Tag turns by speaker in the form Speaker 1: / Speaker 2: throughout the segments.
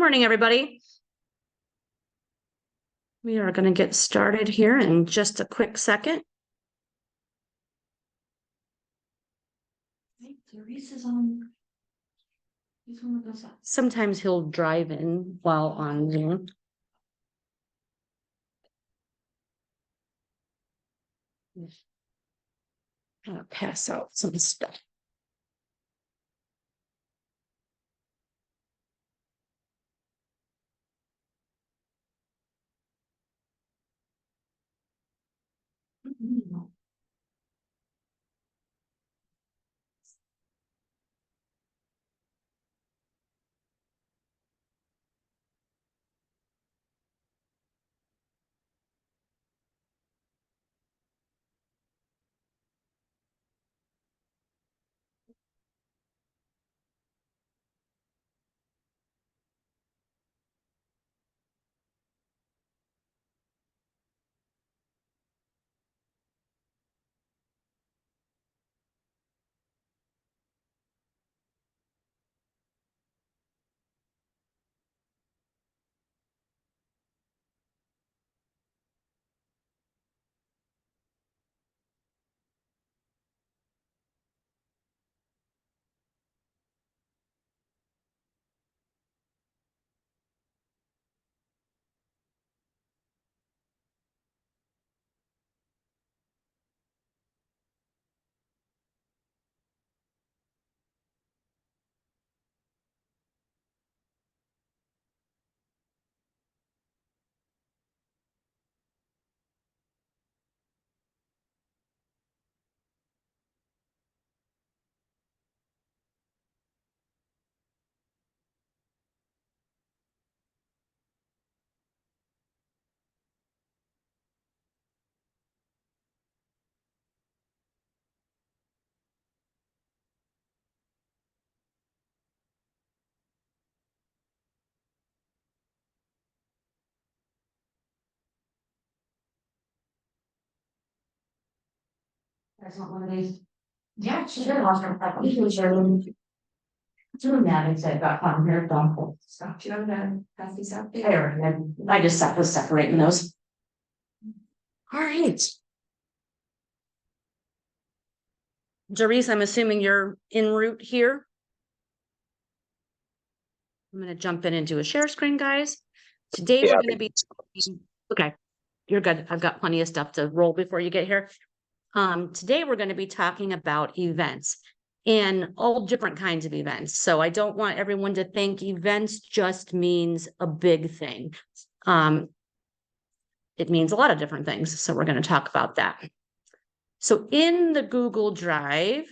Speaker 1: morning, everybody. We are going to get started here in just a quick second. Sometimes he'll drive in while on Zoom. I'll pass out some stuff. That's not one of these. Yeah, sure. You can share them. Doing that instead got from here, don't hold stuff. Do you want to pass these out? I just was separating those. All right. Jerice, I'm assuming you're en route here. I'm going to jump in and do a share screen, guys. Today we're going to be okay. You're good. I've got plenty of stuff to roll before you get here. Today we're going to be talking about events and all different kinds of events. So I don't want everyone to think events just means a big thing. It means a lot of different things. So we're going to talk about that. So in the Google Drive,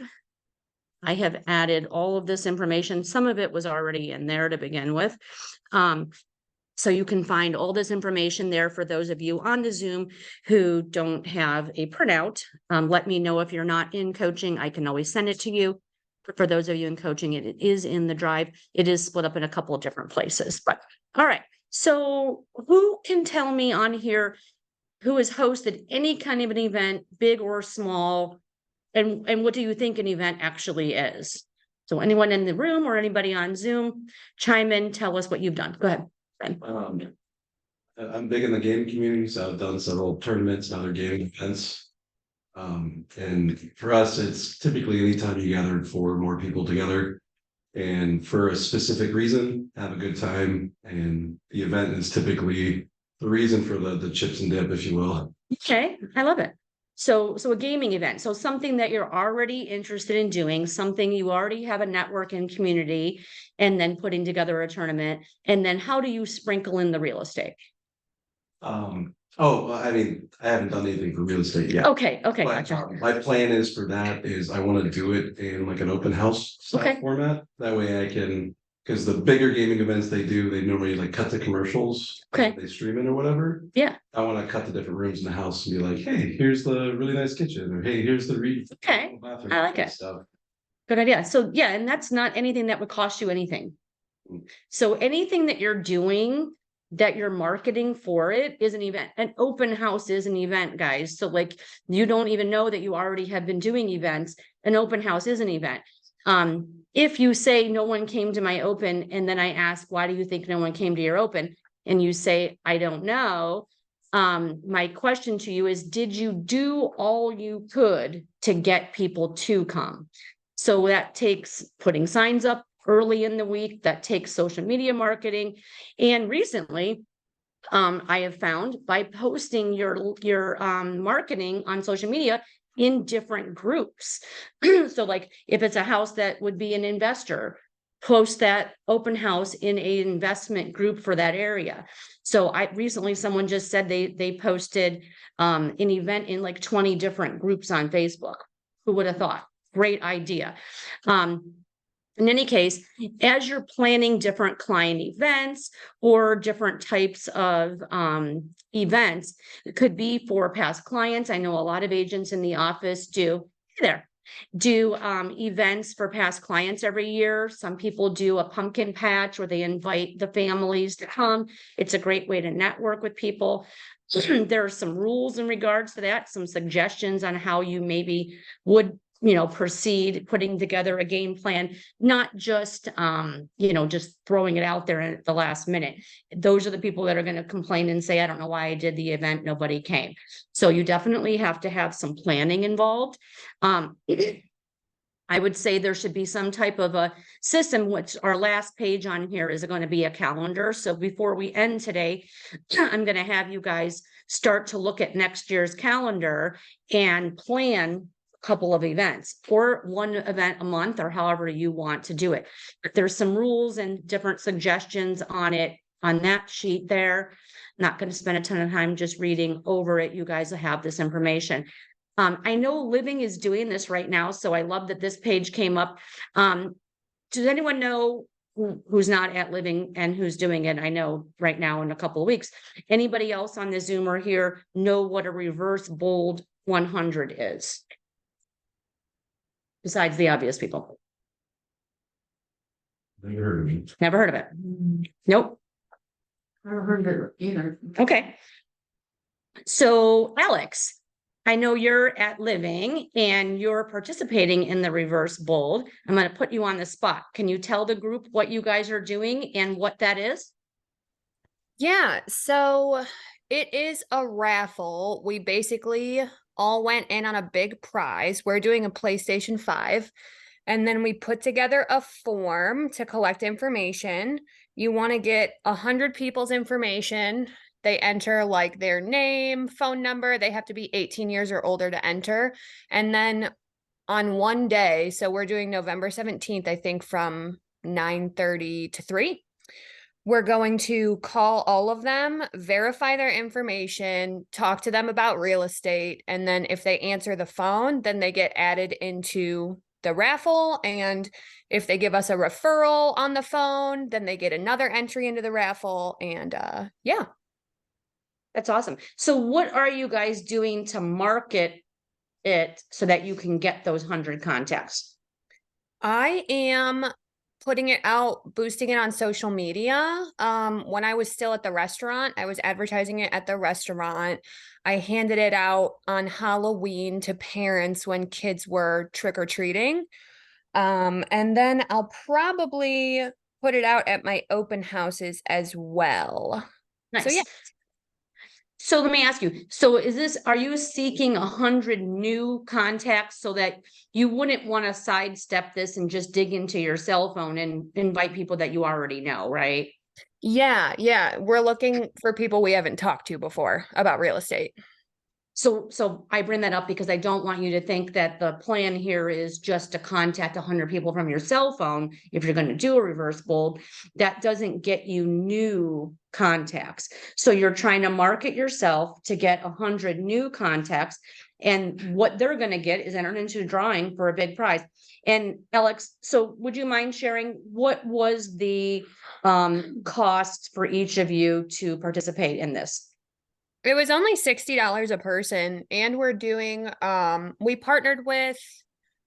Speaker 1: I have added all of this information. Some of it was already in there to begin with. So you can find all this information there for those of you on the Zoom who don't have a printout. Let me know if you're not in coaching. I can always send it to you. For those of you in coaching, it is in the Drive. It is split up in a couple of different places. But all right. So who can tell me on here who has hosted any kind of an event, big or small? And what do you think an event actually is? So anyone in the room or anybody on Zoom, chime in, tell us what you've done. Go ahead.
Speaker 2: I'm big in the gaming community, so I've done several tournaments and other gaming events. And for us, it's typically anytime you gather 4 or more people together and for a specific reason, have a good time. And the event is typically the reason for the chips and dip, if you will.
Speaker 1: Okay, I love it. So a gaming event, so something that you're already interested in doing, something you already have a network and community, and then putting together a tournament. And then how do you sprinkle in the real estate?
Speaker 2: I mean, I haven't done anything for real estate yet.
Speaker 1: Okay,
Speaker 2: But,
Speaker 1: gotcha.
Speaker 2: my plan is for that is I want to do it in like an open house style format. That way I can, because the bigger gaming events they normally like cut the commercials.
Speaker 1: Okay.
Speaker 2: They stream it or whatever.
Speaker 1: Yeah.
Speaker 2: I want to cut the different rooms in the house and be like, hey, here's the really nice kitchen, or hey, here's the bathroom.
Speaker 1: I like it.
Speaker 2: Stuff.
Speaker 1: Good idea. So yeah, and that's not anything that would cost you anything. So anything that you're doing that you're marketing for it is an event. An open house is an event, guys. So like you don't even know that you already have been doing events. An open house is an event. If you say no one came to my open, and then I ask, why do you think no one came to your open? And you say, I don't know. My question to you is, did you do all you could to get people to come? So that takes putting signs up early in the week, that takes social media marketing. And recently, I have found by posting your marketing on social media in different groups. So like if it's a house that would be an investor, post that open house in a investment group for that area. So I recently, someone just said they posted an event in like 20 different groups on Facebook. Who would have thought? Great idea. In any case, as you're planning different client events or different types of events, it could be for past clients. I know a lot of agents in the office do events for past clients every year. Some people do a pumpkin patch where they invite the families to come. It's a great way to network with people. There are some rules in regards to that, some suggestions on how you maybe would proceed putting together a game plan, not just, just throwing it out there at the last minute. Those are the people that are going to complain and say, I don't know why I did the event, nobody came. So you definitely have to have some planning involved. I would say there should be some type of a system, which our last page on here is going to be a calendar. So before we end today, I'm going to have you guys start to look at next year's calendar and plan couple of events or one event a month or however you want to do it. But there's some rules and different suggestions on it on that sheet there. Not going to spend a ton of time just reading over it. You guys will have this information. I know Living is doing this right now, so I love that this page came up. Does anyone know who's not at Living and who's doing it? I know right now in a couple of weeks. Anybody else on the Zoom or here know what a reverse bold 100 is? Besides the obvious people.
Speaker 2: Never heard of it.
Speaker 1: Never heard of it. Nope.
Speaker 3: Never heard of it either.
Speaker 1: Okay. So Alex, I know you're at Living and you're participating in the reverse bold. I'm going to put you on the spot. Can you tell the group what you guys are doing and what that is?
Speaker 4: Yeah, so it is a raffle. We basically all went in on a big prize. We're doing a PlayStation 5, and then we put together a form to collect information. You want to get 100 people's information. They enter like their name, phone number. They have to be 18 years or older to enter. And then on one day, so we're doing November 17th, I think from 9:30 to 3. We're going to call all of them, verify their information, talk to them about real estate, and then if they answer the phone, then they get added into the raffle. And if they give us a referral on the phone, then they get another entry into the raffle. And yeah.
Speaker 1: That's awesome. So what are you guys doing to market it so that you can get those 100 contacts?
Speaker 4: I am putting it out, boosting it on social media. When I was still at the restaurant, I was advertising it at the restaurant. I handed it out on Halloween to parents when kids were trick-or-treating. And then I'll probably put it out at my open houses as well.
Speaker 1: Nice.
Speaker 4: So yeah.
Speaker 1: So let me ask you, so are you seeking 100 new contacts so that you wouldn't want to sidestep this and just dig into your cell phone and invite people that you already know, right?
Speaker 4: Yeah. We're looking for people we haven't talked to before about real estate.
Speaker 1: So I bring that up because I don't want you to think that the plan here is just to contact 100 people from your cell phone. If you're going to do a reverse bold, that doesn't get you new contacts. So you're trying to market yourself to get 100 new contacts, and what they're going to get is entered into a drawing for a big prize. And Alex, so would you mind sharing what was the cost for each of you to participate in this?
Speaker 4: It was only $60 a person, and we're doing, we partnered with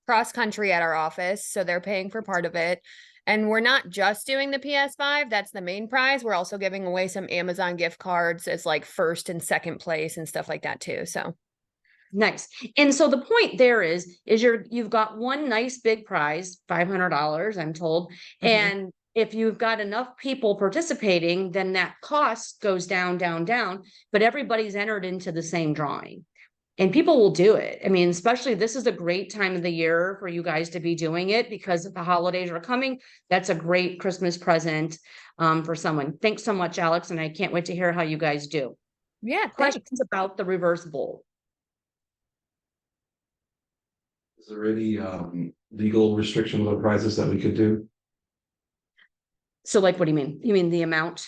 Speaker 4: Cross Country at our office, so they're paying for part of it. And we're not just doing the PS5, that's the main prize. We're also giving away some Amazon gift cards as like first and second place and stuff like that too, so.
Speaker 1: Nice. And so the point there is you've got one nice big prize, $500, I'm told.
Speaker 3: Mhm.
Speaker 1: And if you've got enough people participating, then that cost goes down, down, down, but everybody's entered into the same drawing. And people will do it. I mean, especially this is a great time of the year for you guys to be doing it because the holidays are coming. That's a great Christmas present for someone. Thanks so much, Alex. And I can't wait to hear how you guys do.
Speaker 4: Yeah, thanks.
Speaker 1: Questions about the reverse bowl?
Speaker 2: Is there any legal restrictions on prizes that we could do?
Speaker 1: So like, what do you mean? You mean the amount?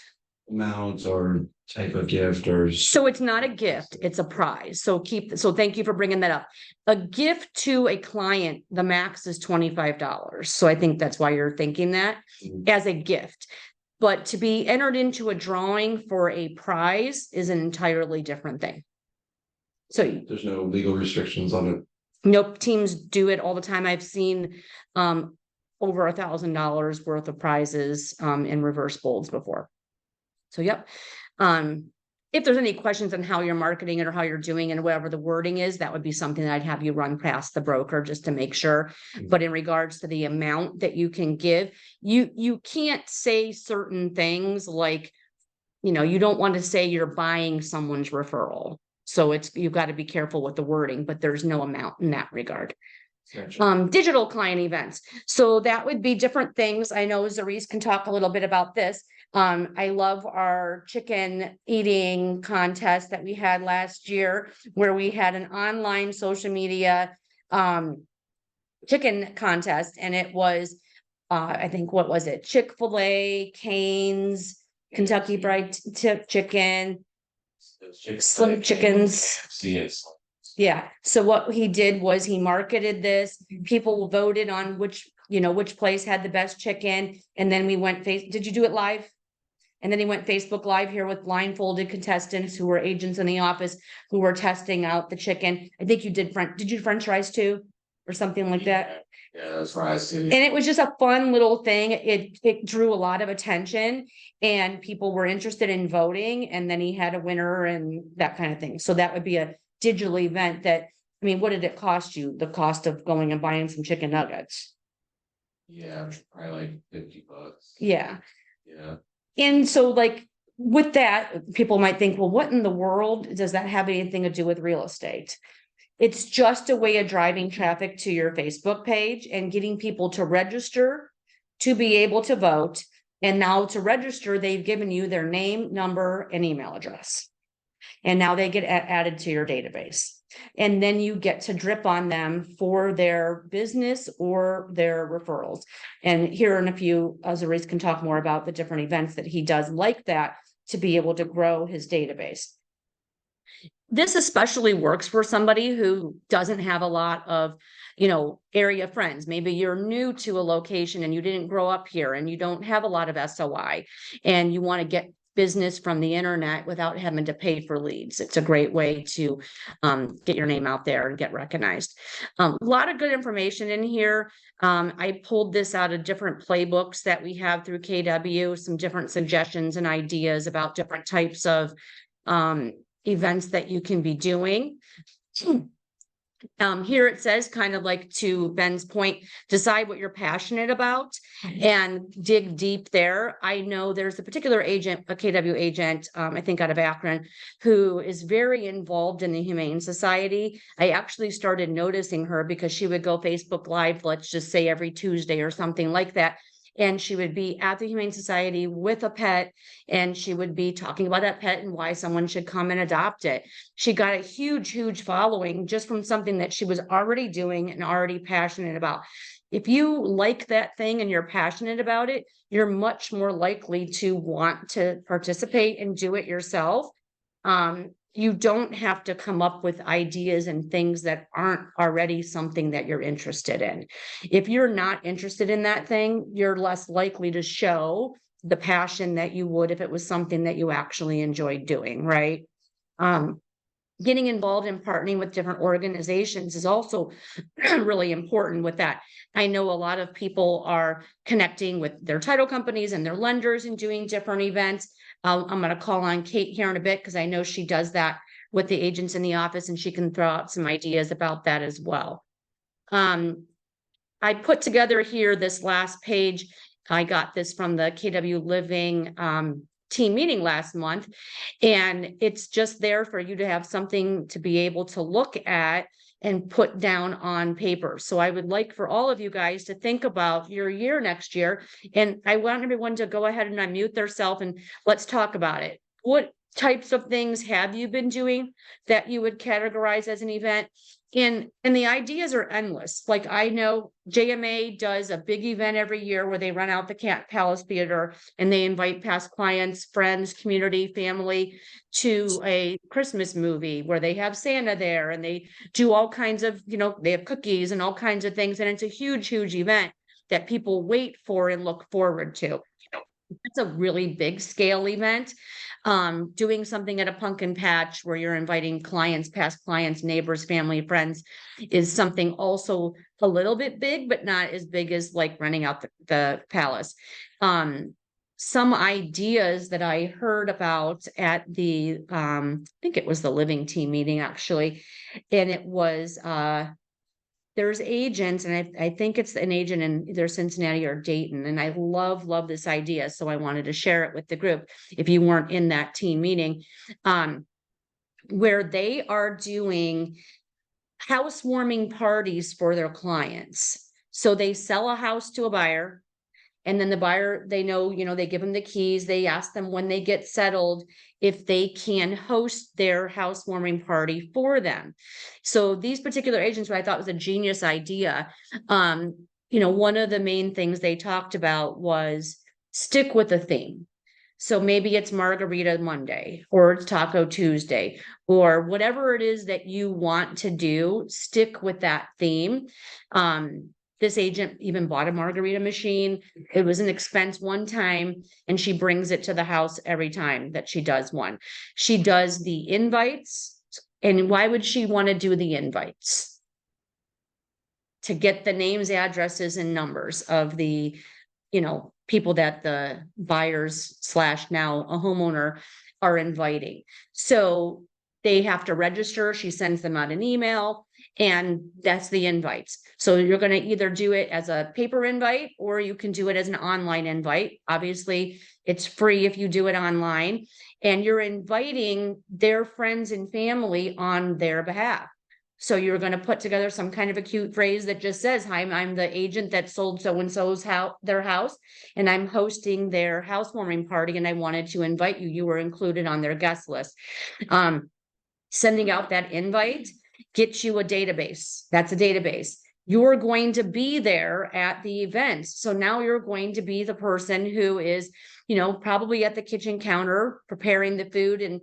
Speaker 2: Amount or type of gift or?
Speaker 1: So it's not a gift, it's a prize. So thank you for bringing that up. A gift to a client, the max is $25. So I think that's why you're thinking that as a gift. But to be entered into a drawing for a prize is an entirely different thing. So
Speaker 2: There's no legal restrictions on it.
Speaker 1: nope, teams do it all the time. I've seen over $1,000 worth of prizes in reverse bowls before. So yep. If there's any questions on how you're marketing it or how you're doing it and whatever the wording is, that would be something that I'd have you run past the broker just to make sure. But in regards to the amount that you can give, you can't say certain things like, you know, you don't want to say you're buying someone's referral. So you've got to be careful with the wording, but there's no amount in that regard.
Speaker 2: Gotcha.
Speaker 1: Digital client events. So that would be different things. I know Zarice can talk a little bit about this. I love our chicken eating contest that we had last year, where we had an online social media chicken contest, and it was I think, what was it? Chick-fil-A, Cane's, Kentucky Fried Chicken, Slim Chickens. Yeah. So what he did was he marketed this. People voted on which place had the best chicken. And then we went did you do it live? And then he went Facebook Live here with blindfolded contestants who were agents in the office who were testing out the chicken. I think you did French fries too? Or something like that?
Speaker 2: Yeah, that's fries too.
Speaker 1: And it was just a fun little thing. It drew a lot of attention and people were interested in voting. And then he had a winner and that kind of thing. So that would be a digital event that, I mean, what did it cost you? The cost of going and buying some chicken nuggets.
Speaker 2: Yeah, probably like $50.
Speaker 1: Yeah.
Speaker 2: Yeah.
Speaker 1: And so like with that, people might think, well, what in the world does that have anything to do with real estate? It's just a way of driving traffic to your Facebook page and getting people to register to be able to vote. And now to register, they've given you their name, number, and email address. And now they get added to your database. And then you get to drip on them for their business or their referrals. And here in a few, Zarice can talk more about the different events that he does like that to be able to grow his database. This especially works for somebody who doesn't have a lot of, area friends. Maybe you're new to a location and you didn't grow up here and you don't have a lot of SOI and you want to get business from the internet without having to pay for leads. It's a great way to get your name out there and get recognized. A lot of good information in here. I pulled this out of different playbooks that we have through KW, some different suggestions and ideas about different types of events that you can be doing. Here it says, kind of like to Ben's point, decide what you're passionate about and dig deep there. I know there's a particular agent, a KW agent, I think out of Akron, who is very involved in the Humane Society. I actually started noticing her because she would go Facebook Live, let's just say every Tuesday or something like that. And she would be at the Humane Society with a pet, and she would be talking about that pet and why someone should come and adopt it. She got a huge, huge following just from something that she was already doing and already passionate about. If you like that thing and you're passionate about it, you're much more likely to want to participate and do it yourself. You don't have to come up with ideas and things that aren't already something that you're interested in. If you're not interested in that thing, you're less likely to show the passion that you would if it was something that you actually enjoyed doing, right? Getting involved in partnering with different organizations is also really important with that. I know a lot of people are connecting with their title companies and their lenders and doing different events. I'm going to call on Kate here in a bit because I know she does that with the agents in the office, and she can throw out some ideas about that as well. I put together here this last page. I got this from the KW Living team meeting last month, and it's just there for you to have something to be able to look at and put down on paper. So I would like for all of you guys to think about your year next year, and I want everyone to go ahead and unmute themselves and let's talk about it. What types of things have you been doing that you would categorize as an event? And the ideas are endless. Like, I know JMA does a big event every year where they run out the Cat Palace Theater and they invite past clients, friends, community, family to a Christmas movie where they have Santa there and they do all kinds of, they have cookies and all kinds of things. And it's a huge, huge event that people wait for and look forward to. It's a really big scale event. Doing something at a pumpkin patch where you're inviting clients, past clients, neighbors, family, friends is something also a little bit big, but not as big as like renting out the palace. Some ideas that I heard about at the, I think it was the Living Team meeting actually, and it was, there's agents, and I think it's an agent in either Cincinnati or Dayton, and I love this idea. So I wanted to share it with the group if you weren't in that team meeting, where they are doing housewarming parties for their clients. So they sell a house to a buyer, and then the buyer, they know, they give them the keys. They ask them when they get settled if they can host their housewarming party for them. So these particular agents, what I thought was a genius idea, one of the main things they talked about was stick with the theme. So maybe it's Margarita Monday, or it's Taco Tuesday, or whatever it is that you want to do, stick with that theme. This agent even bought a margarita machine. It was an expense one time, and she brings it to the house every time that she does one. She does the invites. And why would she want to do the invites? To get the names, addresses, and numbers of the, people that the buyers / now a homeowner are inviting. So they have to register. She sends them out an email, and that's the invites. So you're going to either do it as a paper invite, or you can do it as an online invite. Obviously, it's free if you do it online, and you're inviting their friends and family on their behalf. So you're going to put together some kind of a cute phrase that just says, "Hi, I'm the agent that sold so-and-so's their house, and I'm hosting their housewarming party, and I wanted to invite you. You were included on their guest list." Sending out that invite gets you a database. That's a database. You're going to be there at the event. So now you're going to be the person who is, probably at the kitchen counter preparing the food and,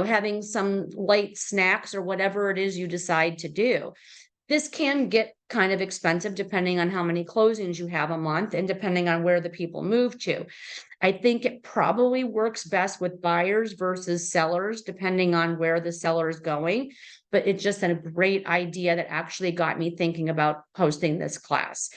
Speaker 1: having some light snacks or whatever it is you decide to do. This can get kind of expensive depending on how many closings you have a month and depending on where the people move to. I think it probably works best with buyers versus sellers, depending on where the seller is going. But it's just a great idea that actually got me thinking about hosting this class.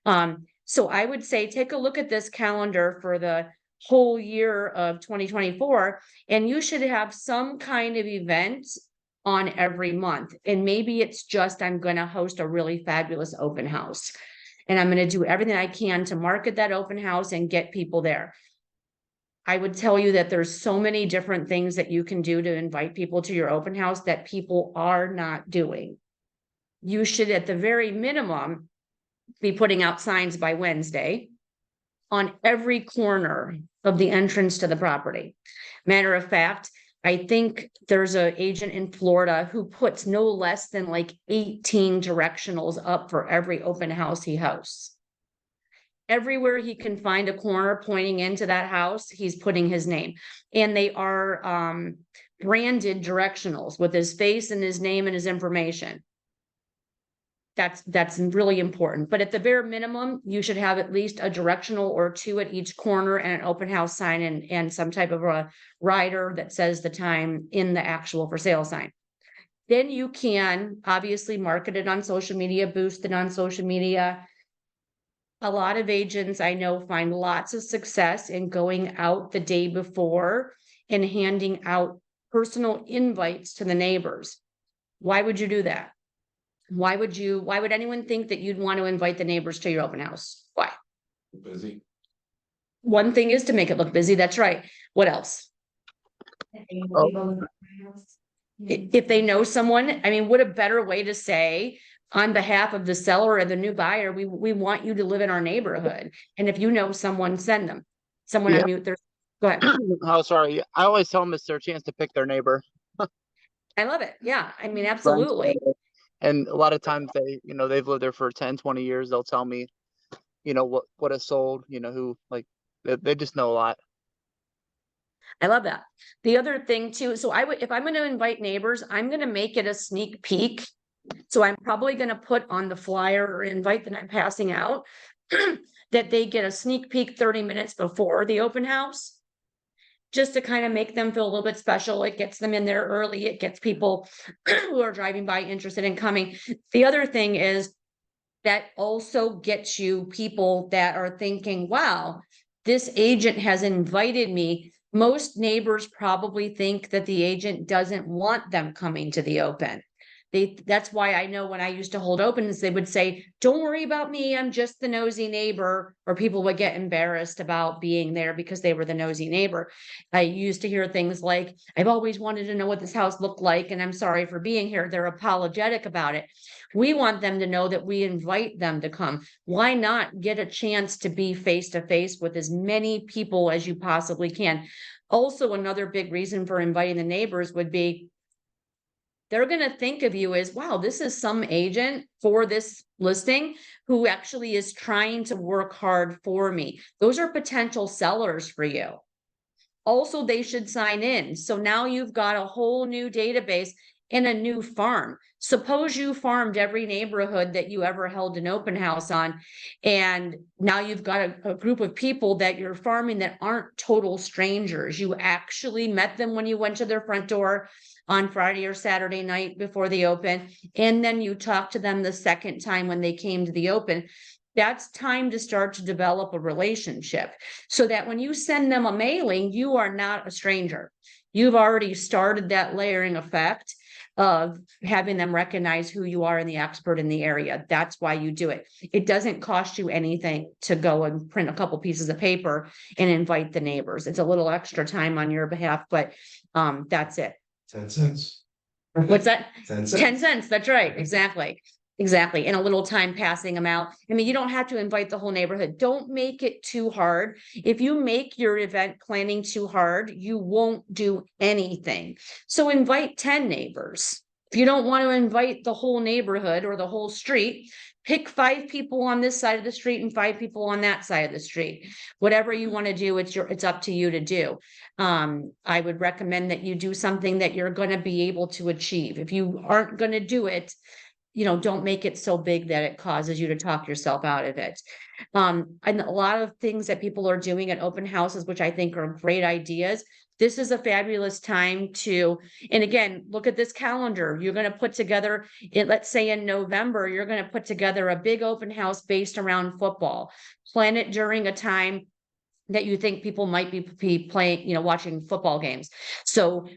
Speaker 1: So I would say take a look at this calendar for the whole year of 2024, and you should have some kind of event on every month. And maybe it's just, I'm going to host a really fabulous open house, and I'm going to do everything I can to market that open house and get people there. I would tell you that there's so many different things that you can do to invite people to your open house that people are not doing. You should, at the very minimum, be putting out signs by Wednesday on every corner of the entrance to the property. Matter of fact, I think there's an agent in Florida who puts no less than like 18 directionals up for every open house he hosts. Everywhere he can find a corner pointing into that house, he's putting his name. And they are branded directionals with his face and his name and his information. That's really important. But at the bare minimum, you should have at least a directional or two at each corner and an open house sign and some type of a rider that says the time in the actual for sale sign. Then you can obviously market it on social media, boost it on social media. A lot of agents I know find lots of success in going out the day before and handing out personal invites to the neighbors. Why would you do that? Why would anyone think that you'd want to invite the neighbors to your open house? Why?
Speaker 2: Busy.
Speaker 1: One thing is to make it look busy. That's right. What else? If they know someone, I mean, what a better way to say on behalf of the seller or the new buyer, we want you to live in our neighborhood. And if you know someone, send them. Someone
Speaker 5: Yeah.
Speaker 1: unmute their, go ahead.
Speaker 5: Oh, sorry. I always tell them it's their chance to pick their neighbor.
Speaker 1: I love it. Yeah, I mean,
Speaker 5: Friends,
Speaker 1: absolutely.
Speaker 5: And a lot of times they've lived there for 10, 20 years. They'll tell me, what has sold, who, like, they just know a lot.
Speaker 1: I love that. The other thing too, so if I'm going to invite neighbors, I'm going to make it a sneak peek. So I'm probably going to put on the flyer or invite that I'm passing out that they get a sneak peek 30 minutes before the open house, just to kind of make them feel a little bit special. It gets them in there early. It gets people who are driving by interested in coming. The other thing is that also gets you people that are thinking, wow, this agent has invited me. Most neighbors probably think that the agent doesn't want them coming to the open. That's why I know when I used to hold opens, they would say, don't worry about me, I'm just the nosy neighbor, or people would get embarrassed about being there because they were the nosy neighbor. I used to hear things like, I've always wanted to know what this house looked like, and I'm sorry for being here. They're apologetic about it. We want them to know that we invite them to come. Why not get a chance to be face to face with as many people as you possibly can? Also, another big reason for inviting the neighbors would be, they're going to think of you as, wow, this is some agent for this listing who actually is trying to work hard for me. Those are potential sellers for you. Also, they should sign in. So now you've got a whole new database and a new farm. Suppose you farmed every neighborhood that you ever held an open house on, and now you've got a group of people that you're farming that aren't total strangers. You actually met them when you went to their front door on Friday or Saturday night before the open, and then you talked to them the second time when they came to the open. That's time to start to develop a relationship, so that when you send them a mailing, you are not a stranger. You've already started that layering effect of having them recognize who you are and the expert in the area. That's why you do it. It doesn't cost you anything to go and print a couple pieces of paper and invite the neighbors. It's a little extra time on your behalf, but that's it.
Speaker 2: 10 cents.
Speaker 1: What's that?
Speaker 2: 10 cents.
Speaker 1: 10 cents. That's right. Exactly. Exactly. And a little time passing them out. I mean, you don't have to invite the whole neighborhood. Don't make it too hard. If you make your event planning too hard, you won't do anything. So invite 10 neighbors. If you don't want to invite the whole neighborhood or the whole street, pick 5 people on this side of the street and 5 people on that side of the street. Whatever you want to do, it's up to you to do. I would recommend that you do something that you're going to be able to achieve. If you aren't going to do it, don't make it so big that it causes you to talk yourself out of it. And a lot of things that people are doing at open houses, which I think are great ideas. This is a fabulous time to, and again, look at this calendar. You're going to put together, let's say in November, you're going to put together a big open house based around football. Plan it during a time that you think people might be playing, watching football games. So,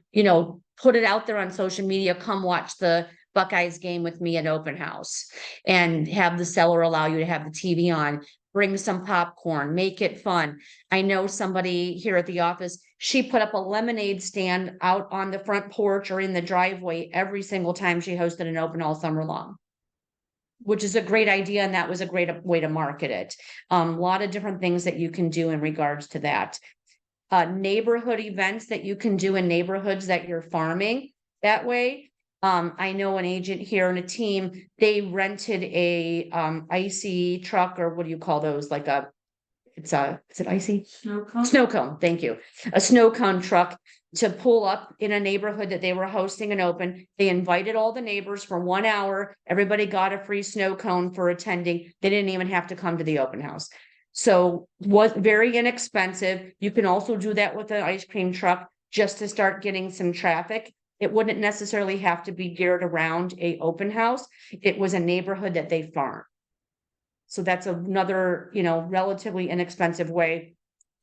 Speaker 1: put it out there on social media. Come watch the Buckeyes game with me at open house, and have the seller allow you to have the TV on. Bring some popcorn, make it fun. I know somebody here at the office, she put up a lemonade stand out on the front porch or in the driveway every single time she hosted an open all summer long, which is a great idea. And that was a great way to market it. A lot of different things that you can do in regards to that. Neighborhood events that you can do in neighborhoods that you're farming that way. I know an agent here and a team, they rented a icy truck, or what do you call those? Like is it icy?
Speaker 3: Snow cone?
Speaker 1: Snow cone, thank you. A snow cone truck to pull up in a neighborhood that they were hosting an open. They invited all the neighbors for 1 hour. Everybody got a free snow cone for attending. They didn't even have to come to the open house. So was very inexpensive. You can also do that with an ice cream truck just to start getting some traffic. It wouldn't necessarily have to be geared around a open house. It was a neighborhood that they farm. So that's another, relatively inexpensive way,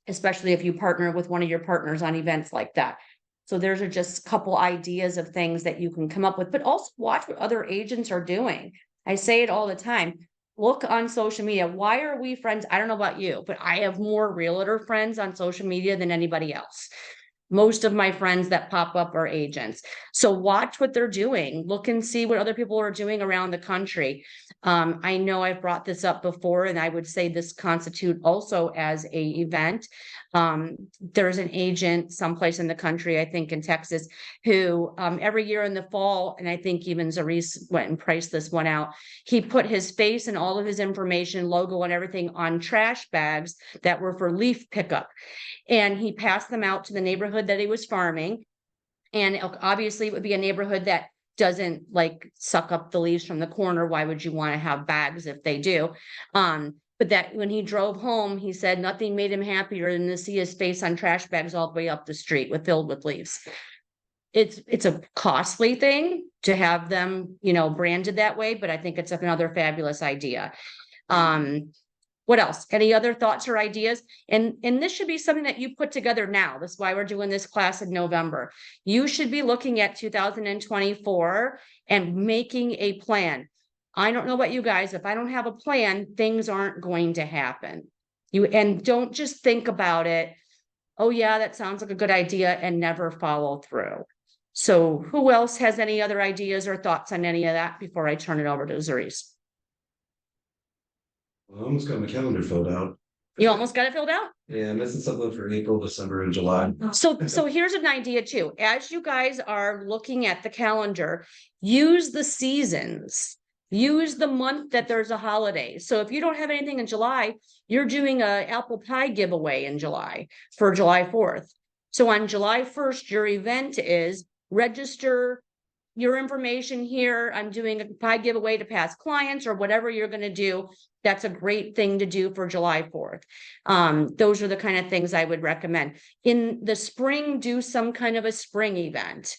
Speaker 1: especially if you partner with one of your partners on events like that. So there's are just a couple ideas of things that you can come up with, but also watch what other agents are doing. I say it all the time. Look on social media. Why are we friends? I don't know about you, but I have more realtor friends on social media than anybody else. Most of my friends that pop up are agents. So watch what they're doing. Look and see what other people are doing around the country. I know I've brought this up before, and I would say this constitute also as a event. There's an agent someplace in the country, I think in Texas, who every year in the fall, and I think even Zarice went and priced this one out, he put his face and all of his information, logo and everything on trash bags that were for leaf pickup. And he passed them out to the neighborhood that he was farming. And obviously it would be a neighborhood that doesn't like suck up the leaves from the corner. Why would you want to have bags if they do? But that when he drove home, he said nothing made him happier than to see his face on trash bags all the way up the street filled with leaves. It's a costly thing to have them, branded that way, but I think it's another fabulous idea. What else? Any other thoughts or ideas? And this should be something that you put together now. That's why we're doing this class in November. You should be looking at 2024 and making a plan. I don't know about you guys. If I don't have a plan, things aren't going to happen. And don't just think about it. Oh yeah, that sounds like a good idea, and never follow through. So who else has any other ideas or thoughts on any of that before I turn it over to Zarice?
Speaker 2: I almost got my calendar filled out.
Speaker 1: You almost got it filled out?
Speaker 2: Yeah, I'm missing something for April, December, and July.
Speaker 1: So here's an idea too. As you guys are looking at the calendar, use the seasons. Use the month that there's a holiday. So if you don't have anything in July, you're doing a apple pie giveaway in July for July 4th. So on July 1st, your event is register your information here. I'm doing a pie giveaway to past clients or whatever you're going to do. That's a great thing to do for July 4th. Those are the kind of things I would recommend. In the spring, do some kind of a spring event.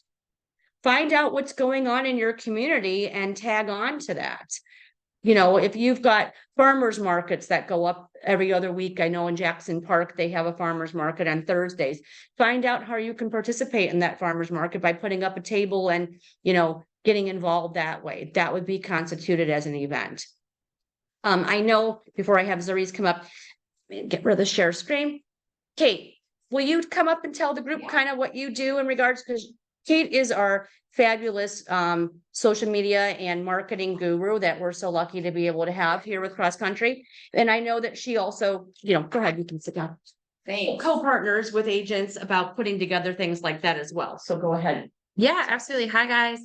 Speaker 1: Find out what's going on in your community and tag on to that. If you've got farmers markets that go up every other week, I know in Jackson Park, they have a farmers market on Thursdays. Find out how you can participate in that farmers market by putting up a table and, getting involved that way. That would be constituted as an event. I know before I have Zarice come up, get rid of the share screen. Kate, will you come up and tell the group kind of what you do in regards, because Kate is our fabulous social media and marketing guru that we're so lucky to be able to have here with Cross Country. And I know that she also, go ahead, you can sit down.
Speaker 3: Thanks.
Speaker 1: Co-partners with agents about putting together things like that as well. So go ahead.
Speaker 6: Yeah, absolutely. Hi, guys.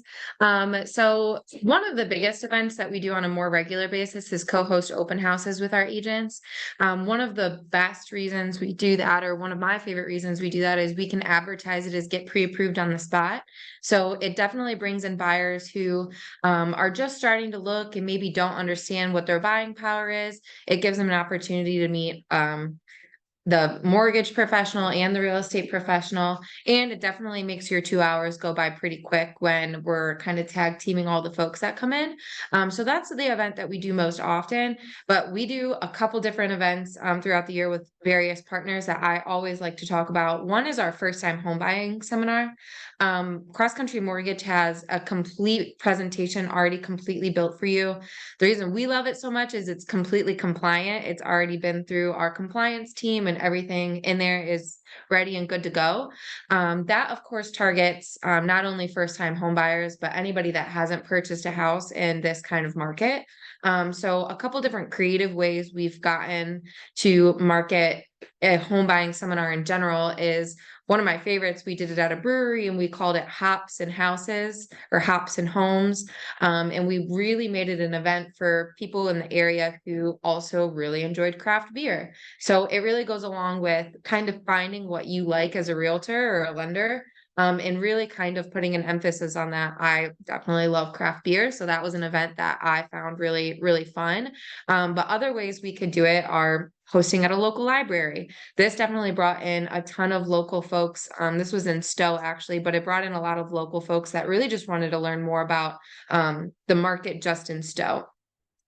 Speaker 6: So one of the biggest events that we do on a more regular basis is co-host open houses with our agents. One of the best reasons we do that, or one of my favorite reasons we do that, is we can advertise it as get pre-approved on the spot. So it definitely brings in buyers who are just starting to look and maybe don't understand what their buying power is. It gives them an opportunity to meet the mortgage professional and the real estate professional. And it definitely makes your 2 hours go by pretty quick when we're kind of tag teaming all the folks that come in. So that's the event that we do most often, but we do a couple different events throughout the year with various partners that I always like to talk about. One is our first time home buying seminar. Cross Country Mortgage has a complete presentation already completely built for you. The reason we love it so much is it's completely compliant. It's already been through our compliance team and everything in there is ready and good to go. That of course targets not only first time home buyers, but anybody that hasn't purchased a house in this kind of market. So a couple different creative ways we've gotten to market a home buying seminar in general is one of my favorites. We did it at a brewery and we called it Hops and Houses or Hops and Homes. And we really made it an event for people in the area who also really enjoyed craft beer. So it really goes along with kind of finding what you like as a realtor or a lender. And really kind of putting an emphasis on that. I definitely love craft beer. So that was an event that I found really, really fun. But other ways we could do it are hosting at a local library. This definitely brought in a ton of local folks. This was in Stowe actually, but it brought in a lot of local folks that really just wanted to learn more about the market just in Stowe.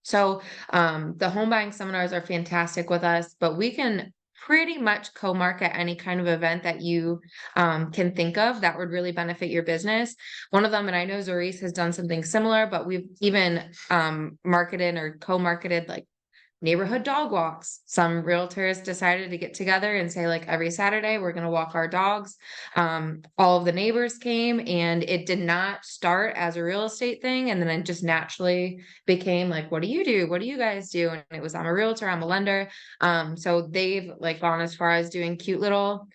Speaker 6: So the home buying seminars are fantastic with us, but we can pretty much co-market any kind of event that you can think of that would really benefit your business. One of them, and I know Zurice has done something similar, but we've even marketed or co-marketed like neighborhood dog walks. Some realtors decided to get together and say, like, every Saturday we're going to walk our dogs. All of the neighbors came, and it did not start as a real estate thing, and then it just naturally became like, what do you do? What do you guys do? And it was, I'm a realtor, I'm a lender. So they've like gone as far as doing cute little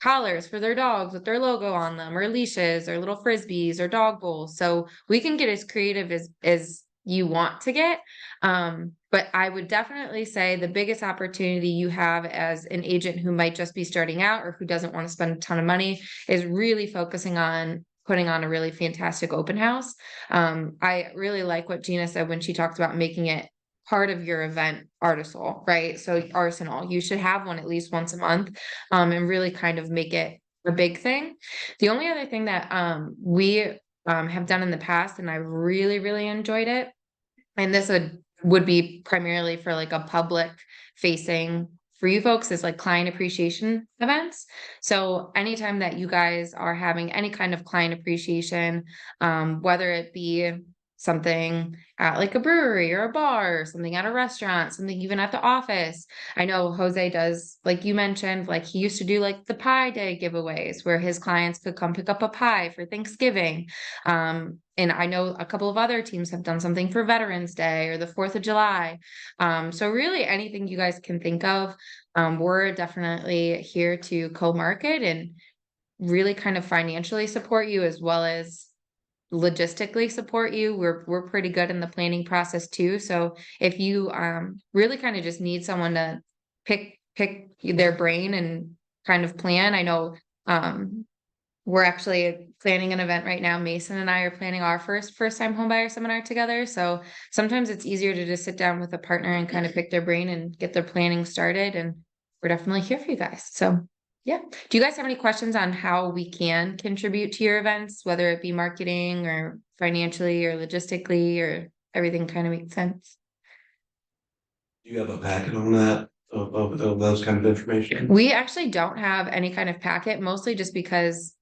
Speaker 6: collars for their dogs with their logo on them, or leashes, or little frisbees, or dog bowls. So we can get as creative as you want to get. But I would definitely say the biggest opportunity you have as an agent who might just be starting out or who doesn't want to spend a ton of money is really focusing on putting on a really fantastic open house. I really like what Gina said when she talked about making it part of your event arsenal, right? So arsenal, you should have one at least once a month, and really kind of make it a big thing. The only other thing that we have done in the past, and I really, really enjoyed it, and this would be primarily for like a public facing for you folks, is like client appreciation events. So anytime that you guys are having any kind of client appreciation, whether it be something at like a brewery or a bar, or something at a restaurant, something even at the office. I know Jose does, like you mentioned, like he used to do like the Pie Day giveaways where his clients could come pick up a pie for Thanksgiving. And I know a couple of other teams have done something for Veterans Day or the 4th of July. So really anything you guys can think of, we're definitely here to co-market and really kind of financially support you, as well as logistically support you. We're pretty good in the planning process too. So if you really kind of just need someone to pick their brain and kind of plan, I know we're actually planning an event right now. Mason and I are planning our first time homebuyer seminar together. So sometimes it's easier to just sit down with a partner and kind of pick their brain and get their planning started. And we're definitely here for you guys. So yeah. Do you guys have any questions on how we can contribute to your events, whether it be marketing or financially or logistically, or everything kind of makes sense?
Speaker 2: Do you have a packet on that of those kind of information?
Speaker 6: We actually don't have any kind of packet, mostly just because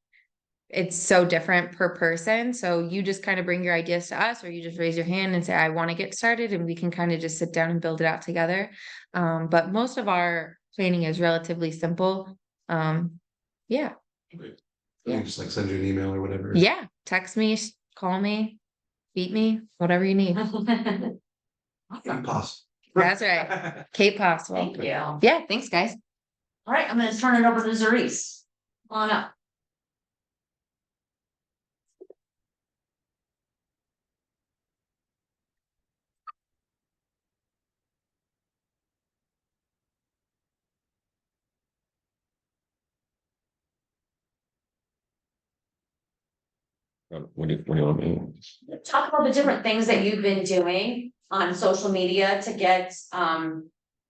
Speaker 6: it's so different per person. So you just kind of bring your ideas to us, or you just raise your hand and say, I want to get started, and we can kind of just sit down and build it out together. But most of our planning is relatively simple. Yeah.
Speaker 2: Yeah. Just like send you an email or whatever.
Speaker 6: Yeah. Text me, call me, beat me, whatever you need.
Speaker 2: Possible.
Speaker 6: That's right. Kate Possible.
Speaker 3: Thank you. All
Speaker 6: Yeah. Thanks, guys.
Speaker 3: right, I'm gonna turn it over to Zurice. Come on up.
Speaker 7: What do you want me?
Speaker 3: Talk about the different things that you've been doing on social media to get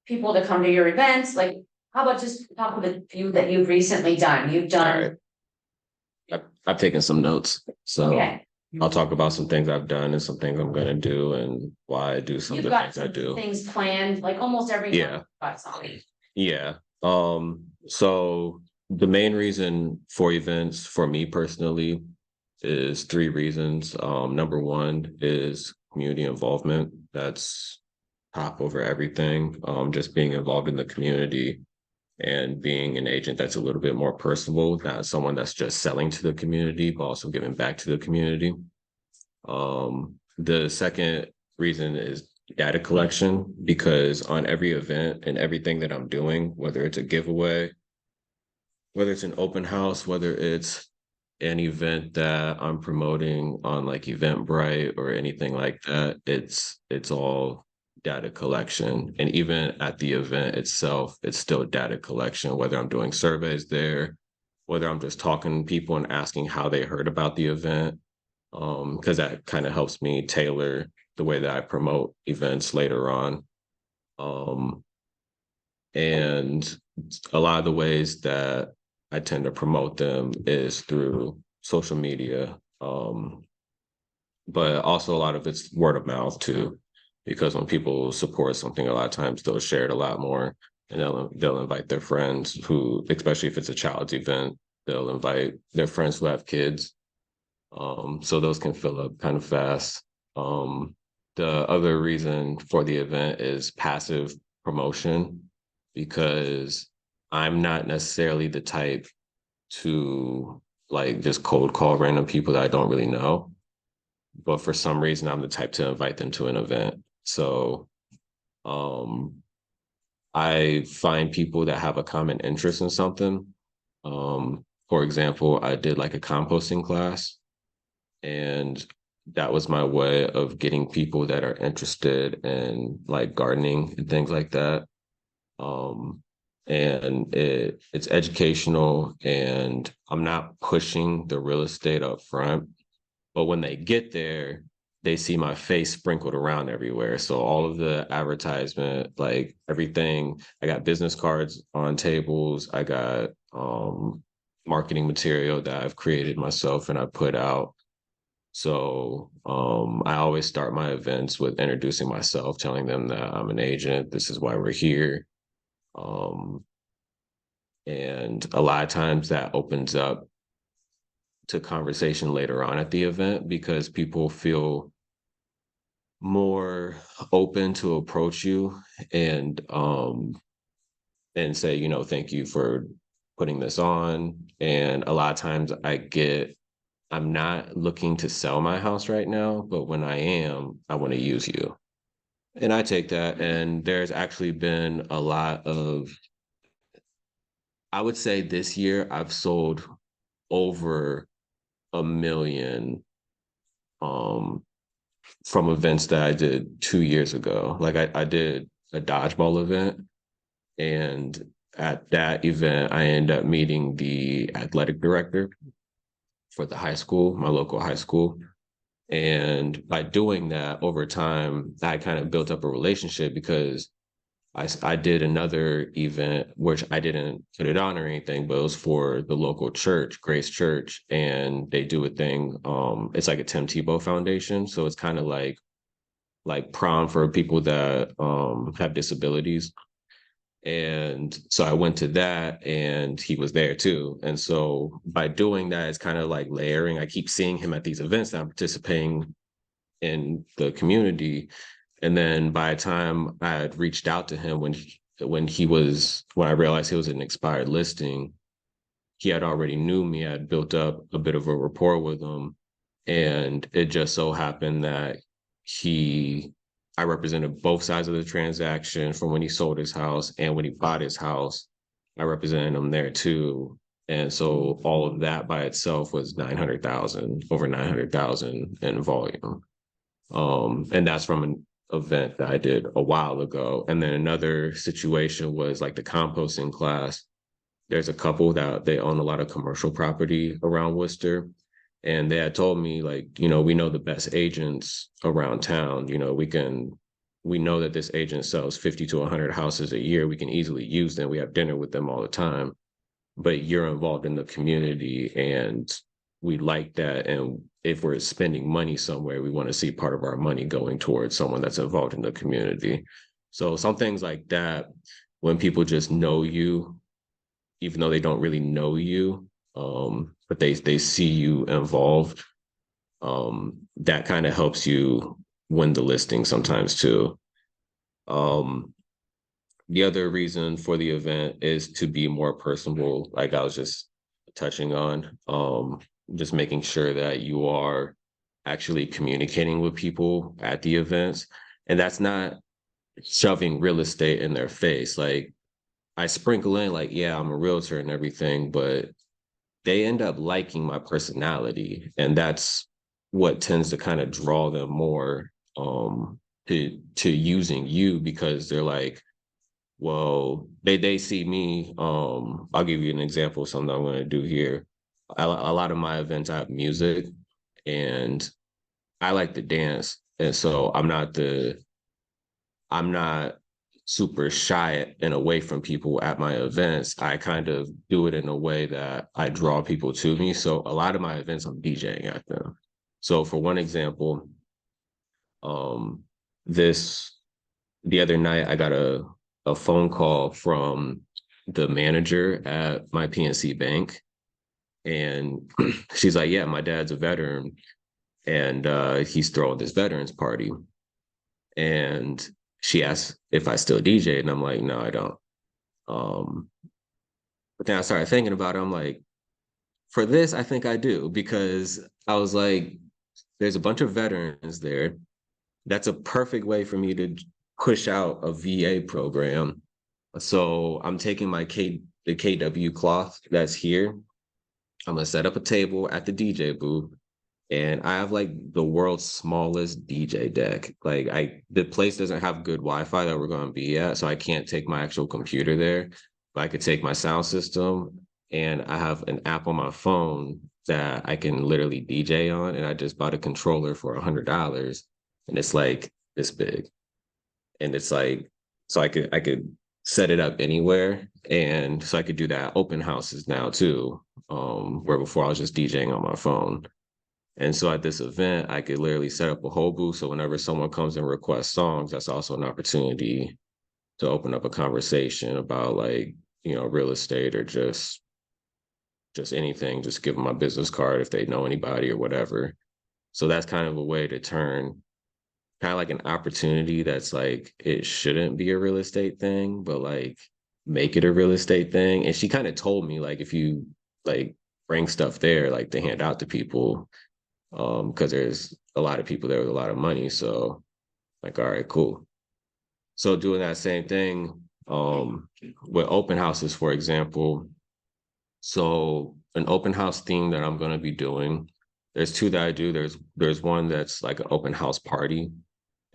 Speaker 3: people to come to your events. Like, how about just talk about a few that you've recently done? You've done.
Speaker 7: I've taken some notes, so
Speaker 3: Okay.
Speaker 7: I'll talk about some things I've done and some things I'm gonna do and why I do some of
Speaker 3: You've
Speaker 7: the
Speaker 3: got
Speaker 7: things I
Speaker 3: some
Speaker 7: do.
Speaker 3: things planned, like almost every month.
Speaker 7: Yeah.
Speaker 3: you've got something.
Speaker 7: Yeah. So the main reason for events for me personally is 3 reasons. Number 1 is community involvement. That's top over everything. Just being involved in the community and being an agent that's a little bit more personable, not someone that's just selling to the community, but also giving back to the community. The second reason is data collection, because on every event and everything that I'm doing, whether it's a giveaway, whether it's an open house, whether it's an event that I'm promoting on like Eventbrite or anything like that, it's all data collection. And even at the event itself, it's still data collection, whether I'm doing surveys there, whether I'm just talking to people and asking how they heard about the event, because that kind of helps me tailor the way that I promote events later on. And a lot of the ways that I tend to promote them is through social media, but also a lot of it's word of mouth too, because when people support something, a lot of times they'll share it a lot more. and they'll invite their friends who, especially if it's a child's event, they'll invite their friends who have kids. So those can fill up kind of fast. The other reason for the event is passive promotion, because I'm not necessarily the type to like just cold call random people that I don't really know. But for some reason, I'm the type to invite them to an event. So I find people that have a common interest in something. For example, I did like a composting class, and that was my way of getting people that are interested in like gardening and things like that. And it's educational, and I'm not pushing the real estate up front. But when they get there, they see my face sprinkled around everywhere. So all of the advertisement, like everything, I got business cards on tables. I got marketing material that I've created myself and I put out. So I always start my events with introducing myself, telling them that I'm an agent. This is why we're here. And a lot of times that opens up to conversation later on at the event, because people feel more open to approach you and say, you know, thank you for putting this on. And a lot of times I'm not looking to sell my house right now, but when I am, I want to use you. And I take that, and there's actually been a lot of, I would say this year I've sold over 1 million from events that I did 2 years ago. Like I did a dodgeball event, and at that event, I ended up meeting the athletic director for the high school, my local high school. And by doing that over time, I kind of built up a relationship, because I did another event, which I didn't put it on or anything, but it was for the local church, Grace Church, and they do a thing. It's like a Tim Tebow Foundation, so it's kind of like prom for people that have disabilities. And so I went to that, and he was there too. And so by doing that, it's kind of like layering. I keep seeing him at these events that I'm participating in the community. And then by the time I had reached out to him when I realized he was an expired listing, he had already knew me. I had built up a bit of a rapport with him. And it just so happened that I represented both sides of the transaction, from when he sold his house and when he bought his house. I represented him there too. And so all of that by itself was over 900,000 in volume. And that's from an event that I did a while ago. And then another situation was like the composting class. There's a couple that they own a lot of commercial property around Worcester. And they had told me, like, you know, we know the best agents around town. You know, we know that this agent sells 50 to 100 houses a year. We can easily use them. We have dinner with them all the time. But you're involved in the community, and we like that. And if we're spending money somewhere, we want to see part of our money going towards someone that's involved in the community. So some things like that, when people just know you, even though they don't really know you, but they see you involved, that kind of helps you win the listing sometimes too. The other reason for the event is to be more personable, like I was just touching on, just making sure that you are actually communicating with people at the events. And that's not shoving real estate in their face. Like, I sprinkle in like, yeah, I'm a realtor and everything, but they end up liking my personality. And that's what tends to kind of draw them more to using you, because they're like, well, they see me. I'll give you an example of something I'm going to do here. A lot of my events, I have music, and I like to dance. And so I'm not super shy and away from people at my events. I kind of do it in a way that I draw people to me. So a lot of my events, I'm DJing at them. So for one example, the other night I got a a phone call from the manager at my PNC bank. And she's like, yeah, my dad's a veteran and he's throwing this veterans party. And she asked if I still DJ, and I'm like, no, I don't. But then I started thinking about it. I'm like, for this, I think I do, because I was like, there's a bunch of veterans there. That's a perfect way for me to push out a VA program. So I'm taking the KW cloth that's here. I'm gonna set up a table at the DJ booth, and I have like the world's smallest DJ deck. Like the place doesn't have good Wi-Fi that we're gonna be at, so I can't take my actual computer there. But I could take my sound system, and I have an app on my phone that I can literally DJ on, and I just bought a controller for $100, and it's like this big, and it's like, so I could set it up anywhere, and so I could do that at open houses now too, where before I was just DJing on my phone. And so at this event, I could literally set up a whole booth, so whenever someone comes and requests songs, that's also an opportunity to open up a conversation about, like, you know, real estate or just anything, just give them my business card if they know anybody or whatever. So that's kind of a way to turn kind of like an opportunity that's like, it shouldn't be a real estate thing, but like make it a real estate thing. And she kind of told me, like, if you like bring stuff there, like to hand out to people, because there's a lot of people there with a lot of money. So like, all right, cool. So doing that same thing with open houses, for example. So an open house theme that I'm going to be doing, there's two that I do. There's one that's like an open house party,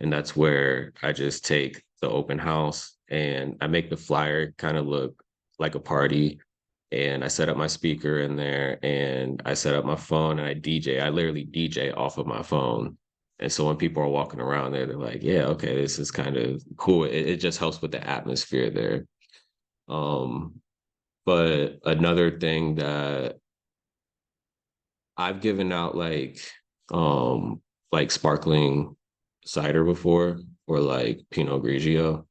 Speaker 7: and that's where I just take the open house and I make the flyer kind of look like a party, and I set up my speaker in there, and I set up my phone, and I DJ. I literally DJ off of my phone. And so when people are walking around there, they're like, yeah, okay, this is kind of cool. It just helps with the atmosphere there. But another thing that I've given out, like sparkling cider before, or like Pinot Grigio.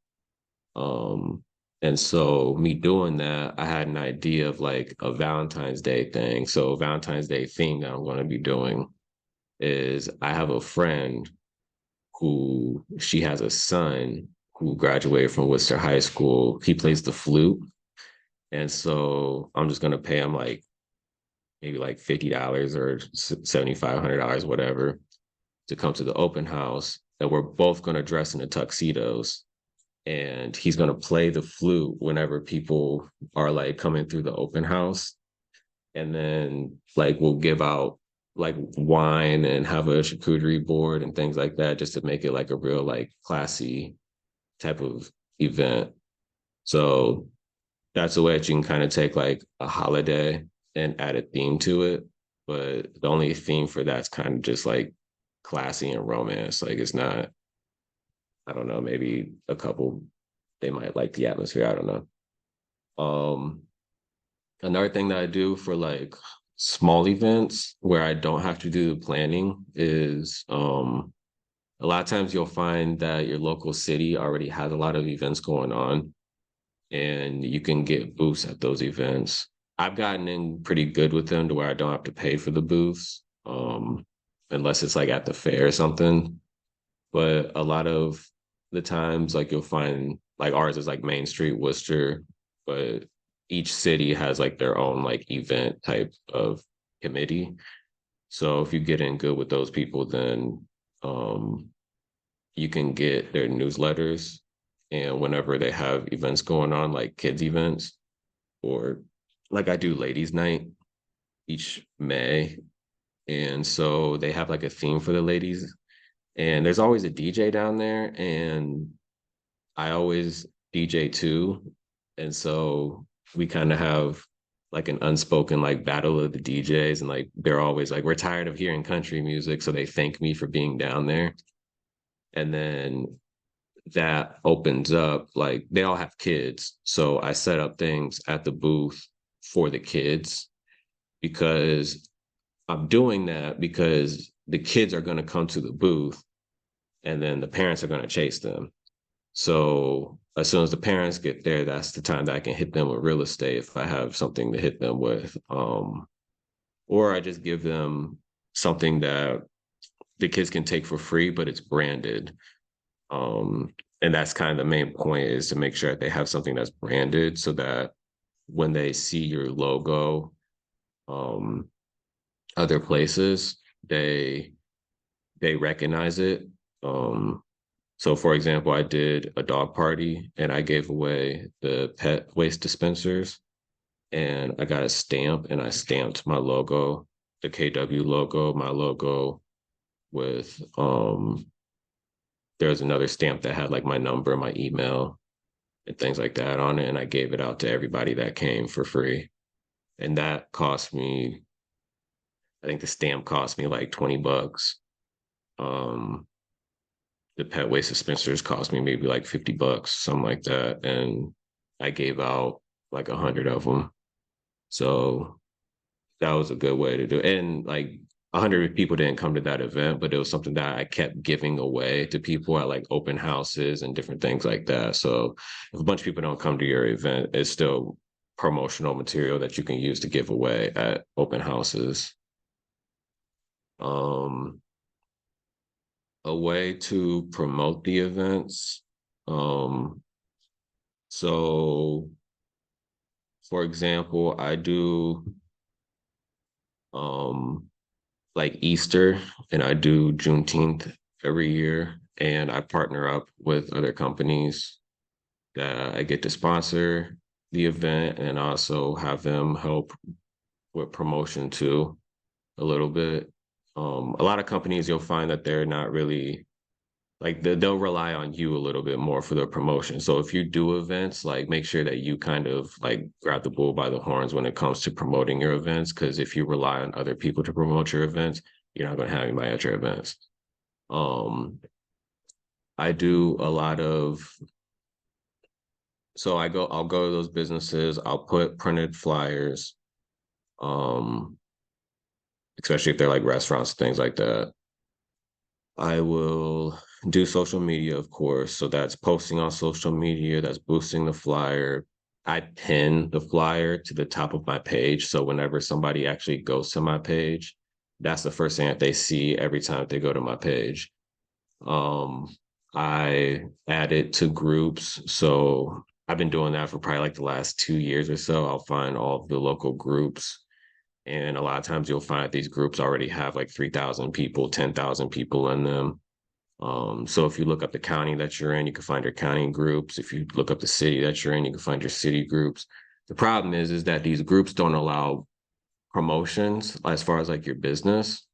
Speaker 7: And so me doing that, I had an idea of like a Valentine's Day thing. So Valentine's Day theme that I'm going to be doing is, I have a friend who, she has a son who graduated from Worcester High School. He plays the flute. And so I'm just going to pay him like maybe like $50 or $7,500, whatever, to come to the open house. And we're both going to dress in the tuxedos. And he's going to play the flute whenever people are like coming through the open house. And then like we'll give out like wine and have a charcuterie board and things like that, just to make it like a real like classy type of event. So that's a way that you can kind of take like a holiday and add a theme to it. But the only theme for that's kind of just like classy and romance. Like, it's not, I don't know, maybe a couple, they might like the atmosphere. I don't know. Another thing that I do for like small events where I don't have to do the planning is a lot of times you'll find that your local city already has a lot of events going on, and you can get booths at those events. I've gotten in pretty good with them to where I don't have to pay for the booths, unless it's like at the fair or something. But a lot of the times, like, you'll find like ours is like Main Street, Worcester, but each city has like their own like event type of committee. So if you get in good with those people, then you can get their newsletters, and whenever they have events going on, like kids events, or like I do ladies' night each May, and so they have like a theme for the ladies, and there's always a DJ down there, and I always DJ too. And so we kind of have like an unspoken like battle of the DJs, and like they're always like, we're tired of hearing country music, so they thank me for being down there. And then that opens up, like, they all have kids, so I set up things at the booth for the kids, because I'm doing that because the kids are going to come to the booth and then the parents are going to chase them. So as soon as the parents get there, that's the time that I can hit them with real estate if I have something to hit them with. Or I just give them something that the kids can take for free, but it's branded. And that's kind of the main point, is to make sure that they have something that's branded so that when they see your logo, other places, they recognize it. So for example, I did a dog party and I gave away the pet waste dispensers, and I got a stamp and I stamped my logo, the KW logo, my logo with, there's another stamp that had like my number, my email and things like that on it. And I gave it out to everybody that came for free. And that cost me, I think the stamp cost me like $20. The pet waste dispensers cost me maybe like $50, something like that. And I gave out like 100 of them. So that was a good way to do it. And like 100 people didn't come to that event, but it was something that I kept giving away to people at like open houses and different things like that. So if a bunch of people don't come to your event, it's still promotional material that you can use to give away at open houses. A way to promote the events. So for example, I do like Easter and I do Juneteenth every year, and I partner up with other companies that I get to sponsor the event and also have them help with promotion too, a little bit. A lot of companies, you'll find that they're not really like, they'll rely on you a little bit more for their promotion. So if you do events, like make sure that you kind of like grab the bull by the horns when it comes to promoting your events. Because if you rely on other people to promote your events, you're not going to have anybody at your events. I do a lot of, so I'll go to those businesses, I'll put printed flyers, especially if they're like restaurants, things like that. I will do social media, of course. So that's posting on social media, that's boosting the flyer. I pin the flyer to the top of my page. So whenever somebody actually goes to my page, that's the first thing that they see every time they go to my page. I add it to groups. So I've been doing that for probably like the last 2 years or so. I'll find all of the local groups. And a lot of times you'll find these groups already have like 3,000 people, 10,000 people in them. So if you look up the county that you're in, you can find your county groups. If you look up the city that you're in, you can find your city groups. The problem is that these groups don't allow promotions as far as like your business.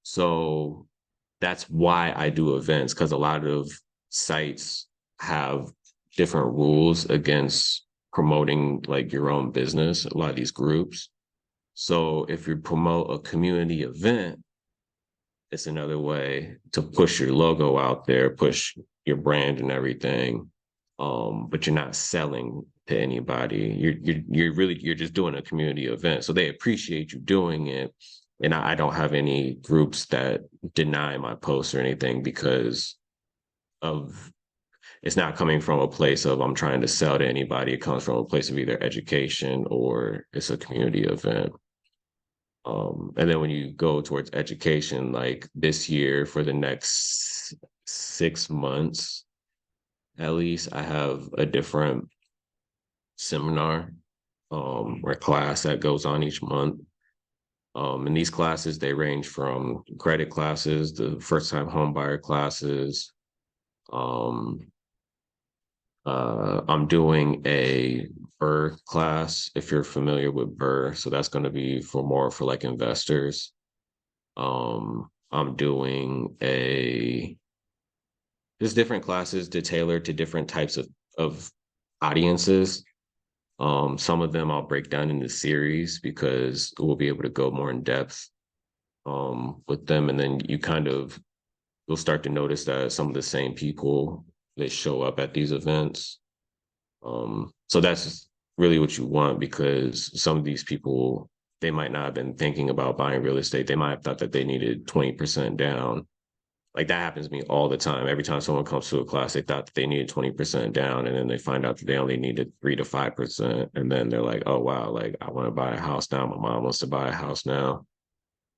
Speaker 7: So that's why I do events, because a lot of sites have different rules against promoting like your own business, a lot of these groups. So if you promote a community event, it's another way to push your logo out there, push your brand and everything. But you're not selling to anybody. You're just doing a community event. So they appreciate you doing it. And I don't have any groups that deny my posts or anything because of, it's not coming from a place of I'm trying to sell to anybody. It comes from a place of either education or it's a community event. And then when you go towards education, like this year for the next 6 months, at least, I have a different seminar or class that goes on each month. And these classes, they range from credit classes, the first-time homebuyer classes. I'm doing a BRRRR class, if you're familiar with BRRRR. So that's going to be more for like investors. I'm doing there's different classes to tailor to different types of audiences. Some of them I'll break down into series because we'll be able to go more in depth with them. And then you'll start to notice that some of the same people, they show up at these events. So that's really what you want, because some of these people, they might not have been thinking about buying real estate. They might have thought that they needed 20% down. Like that happens to me all the time. Every time someone comes to a class, they thought that they needed 20% down, and then they find out that they only needed 3 to 5%. And then they're like, oh wow, like I want to buy a house now. My mom wants to buy a house now.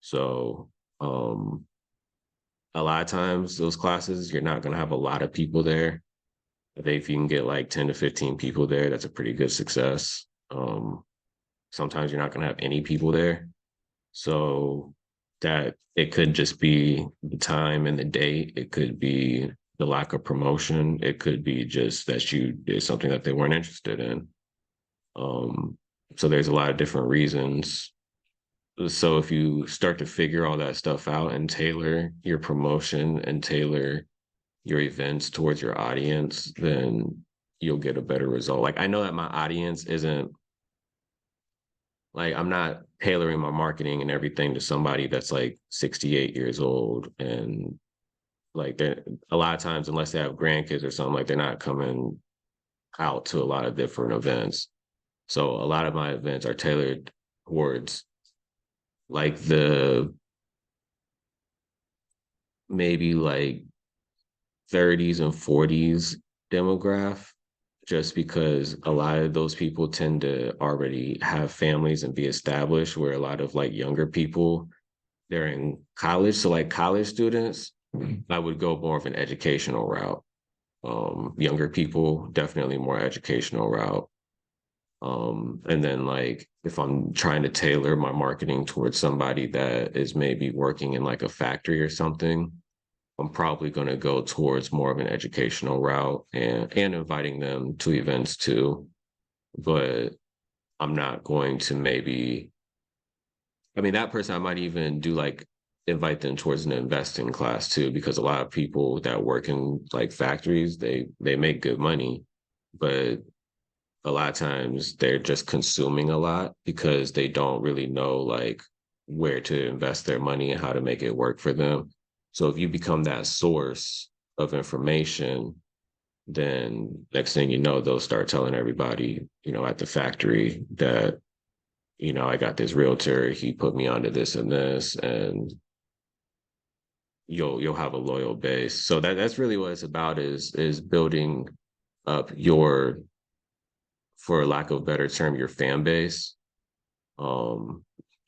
Speaker 7: So a lot of times those classes, you're not gonna have a lot of people there. If you can get like 10 to 15 people there, that's a pretty good success. Sometimes you're not gonna have any people there. So that it could just be the time and the date. It could be the lack of promotion. It could be just that you did something that they weren't interested in. So there's a lot of different reasons. So if you start to figure all that stuff out and tailor your promotion and tailor your events towards your audience, then you'll get a better result. Like I know that my audience isn't like, I'm not tailoring my marketing and everything to somebody that's like 68 years old. And like they're a lot of times, unless they have grandkids or something, like they're not coming out to a lot of different events. So a lot of my events are tailored towards like the maybe like 30s and 40s demographic, just because a lot of those people tend to already have families and be established, where a lot of like younger people, they're in college. So like college students, I would go more of an educational route. Younger people, definitely more educational route. And then like if I'm trying to tailor my marketing towards somebody that is maybe working in like a factory or something, I'm probably going to go towards more of an educational route and inviting them to events too. But I'm not going to that person, I might even do like invite them towards an investing class too, because a lot of people that work in like factories, they make good money, but a lot of times they're just consuming a lot because they don't really know like where to invest their money and how to make it work for them. So if you become that source of information, then next thing you know, they'll start telling everybody, at the factory that, I got this realtor, he put me onto this and this, and you'll have a loyal base. So that's really what it's about, is building up your, for lack of a better term, your fan base.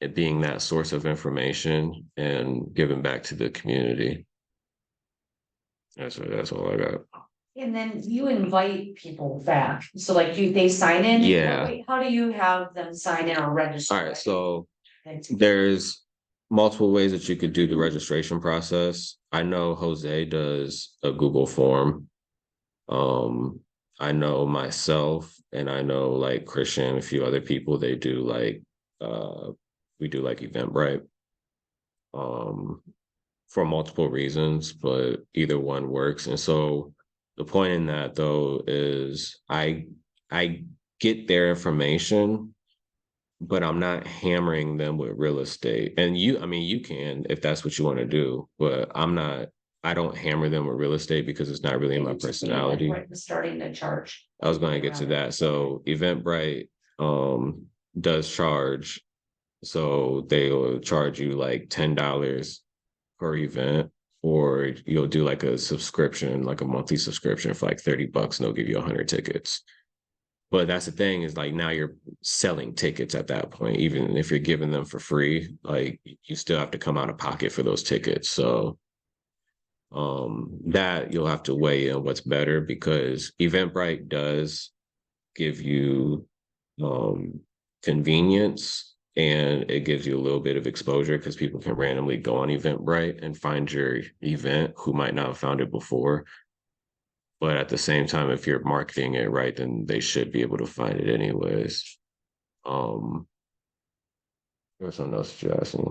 Speaker 7: It being that source of information and giving back to the community. That's all I got.
Speaker 3: And then you invite people back, so like they sign in?
Speaker 7: Yeah.
Speaker 3: Wait, how do you have them sign in or register?
Speaker 7: All right, so there's multiple ways that you could do the registration process. I know Jose does a Google form. I know myself, and I know like Christian, a few other people, they do like we do like Eventbrite for multiple reasons, but either one works. And so the point in that though is I get their information, but I'm not hammering them with real estate. And you can if that's what you want to do, but I don't hammer them with real estate because it's not really in my personality.
Speaker 3: Starting to charge.
Speaker 7: I was going to get to that. So Eventbrite does charge. So they'll charge you like $10 per event, or you'll do like a subscription, like a monthly subscription for like $30, and they'll give you 100 tickets. But that's the thing, is like now you're selling tickets at that point. Even if you're giving them for free, like you still have to come out of pocket for those tickets. So that you'll have to weigh in what's better, because Eventbrite does give you convenience, and it gives you a little bit of exposure because people can randomly go on Eventbrite and find your event who might not have found it before. But at the same time, if you're marketing it right, then they should be able to find it anyways. There's something else that you asked me.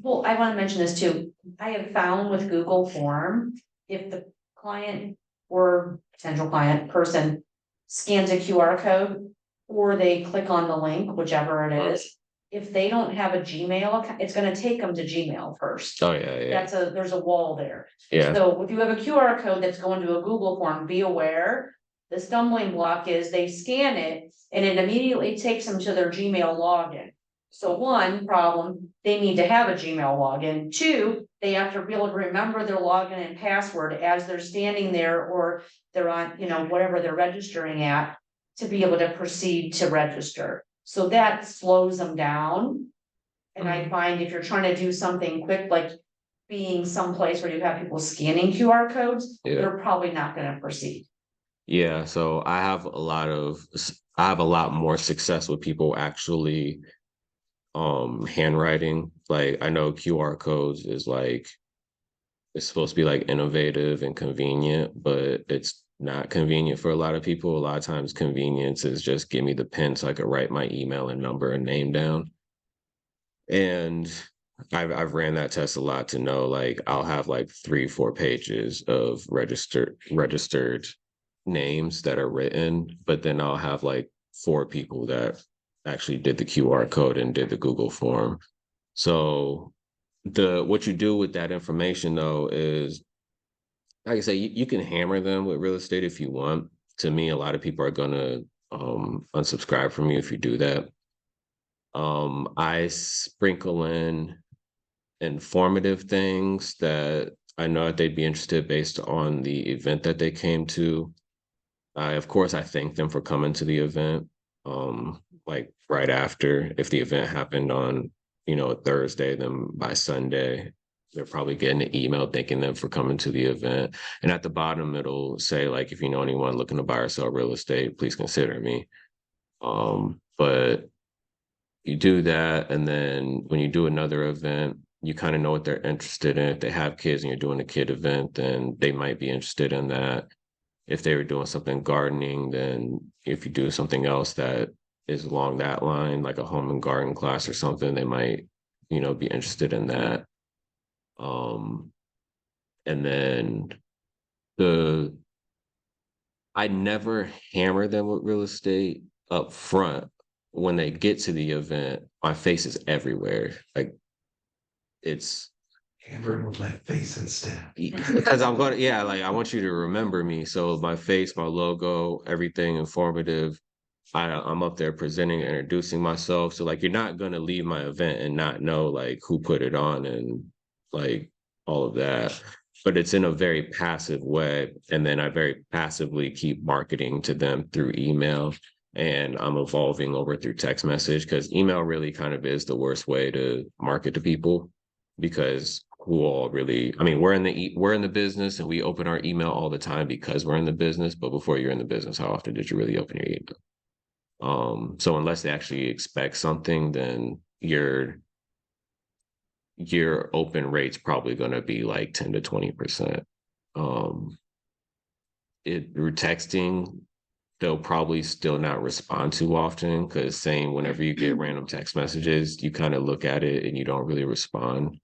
Speaker 3: Well, I want to mention this too. I have found with Google Form, if the client or potential client person scans a QR code, or they click on the link, whichever it is, if they don't have a Gmail account, it's gonna take them to Gmail first.
Speaker 7: Oh yeah.
Speaker 3: There's a wall there.
Speaker 7: Yeah.
Speaker 3: So if you have a QR code that's going to a Google form, be aware, the stumbling block is they scan it and it immediately takes them to their Gmail login. So one problem, they need to have a Gmail login. Two, they have to be able to remember their login and password as they're standing there, or they're on, you know, whatever they're registering at, to be able to proceed to register. So that slows them down. And I find if you're trying to do something quick, like being someplace where you have people scanning QR codes,
Speaker 7: Yeah.
Speaker 3: they're probably not gonna proceed.
Speaker 7: Yeah, so I have a lot more success with people actually handwriting. Like I know QR codes is like it's supposed to be like innovative and convenient, but it's not convenient for a lot of people. A lot of times convenience is just give me the pen so I can write my email and number and name down. And I've ran that test a lot to know like I'll have like 3-4 pages of registered names that are written, but then I'll have like 4 people that actually did the QR code and did the Google form. So what you do with that information though is, like I say, you can hammer them with real estate if you want. To me, a lot of people are gonna unsubscribe from you if you do that. I sprinkle in informative things that I know that they'd be interested based on the event that they came to. Of course, I thank them for coming to the event. Like right after, if the event happened on, you know, a Thursday, then by Sunday, they're probably getting an email thanking them for coming to the event. And at the bottom, it'll say like, if you know anyone looking to buy or sell real estate, please consider me. But you do that, and then when you do another event, you kind of know what they're interested in. If they have kids and you're doing a kid event, then they might be interested in that. If they were doing something gardening, then if you do something else that is along that line, like a home and garden class or something, they might, you know, be interested in that. And then I never hammer them with real estate up front. When they get to the event, my face is everywhere. Like it's
Speaker 2: Hammer with my face instead.
Speaker 7: because I'm going to, yeah, like I want you to remember me. So my face, my logo, everything informative. I'm up there presenting, introducing myself. So like you're not going to leave my event and not know like who put it on and like all of that. But it's in a very passive way. And then I very passively keep marketing to them through email. And I'm evolving over through text message because email really kind of is the worst way to market to people, because who all really, I mean, we're in the business and we open our email all the time because we're in the business. But before you're in the business, how often did you really open your email? So unless they actually expect something, then your open rate's probably going to be like 10 to 20%. Through texting, they'll probably still not respond too often, because same whenever you get random text messages, you kind of look at it and you don't really respond.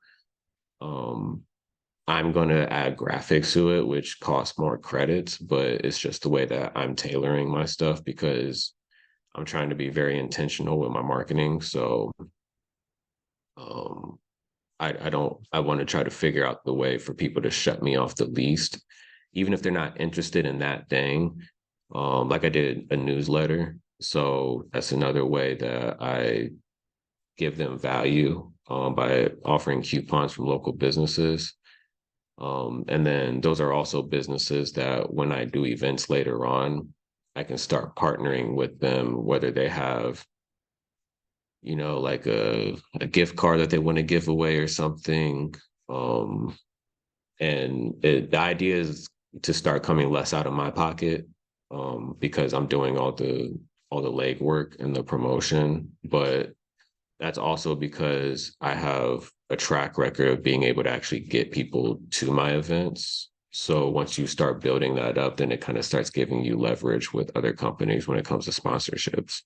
Speaker 7: I'm going to add graphics to it, which costs more credits, but it's just the way that I'm tailoring my stuff because I'm trying to be very intentional with my marketing. So I want to try to figure out the way for people to shut me off the least, even if they're not interested in that thing. Like I did a newsletter. So that's another way that I give them value by offering coupons from local businesses. And then those are also businesses that when I do events later on, I can start partnering with them, whether they have, you know, like a gift card that they want to give away or something. And the idea is to start coming less out of my pocket, because I'm doing all the legwork and the promotion, but that's also because I have a track record of being able to actually get people to my events. So once you start building that up, then it kind of starts giving you leverage with other companies when it comes to sponsorships.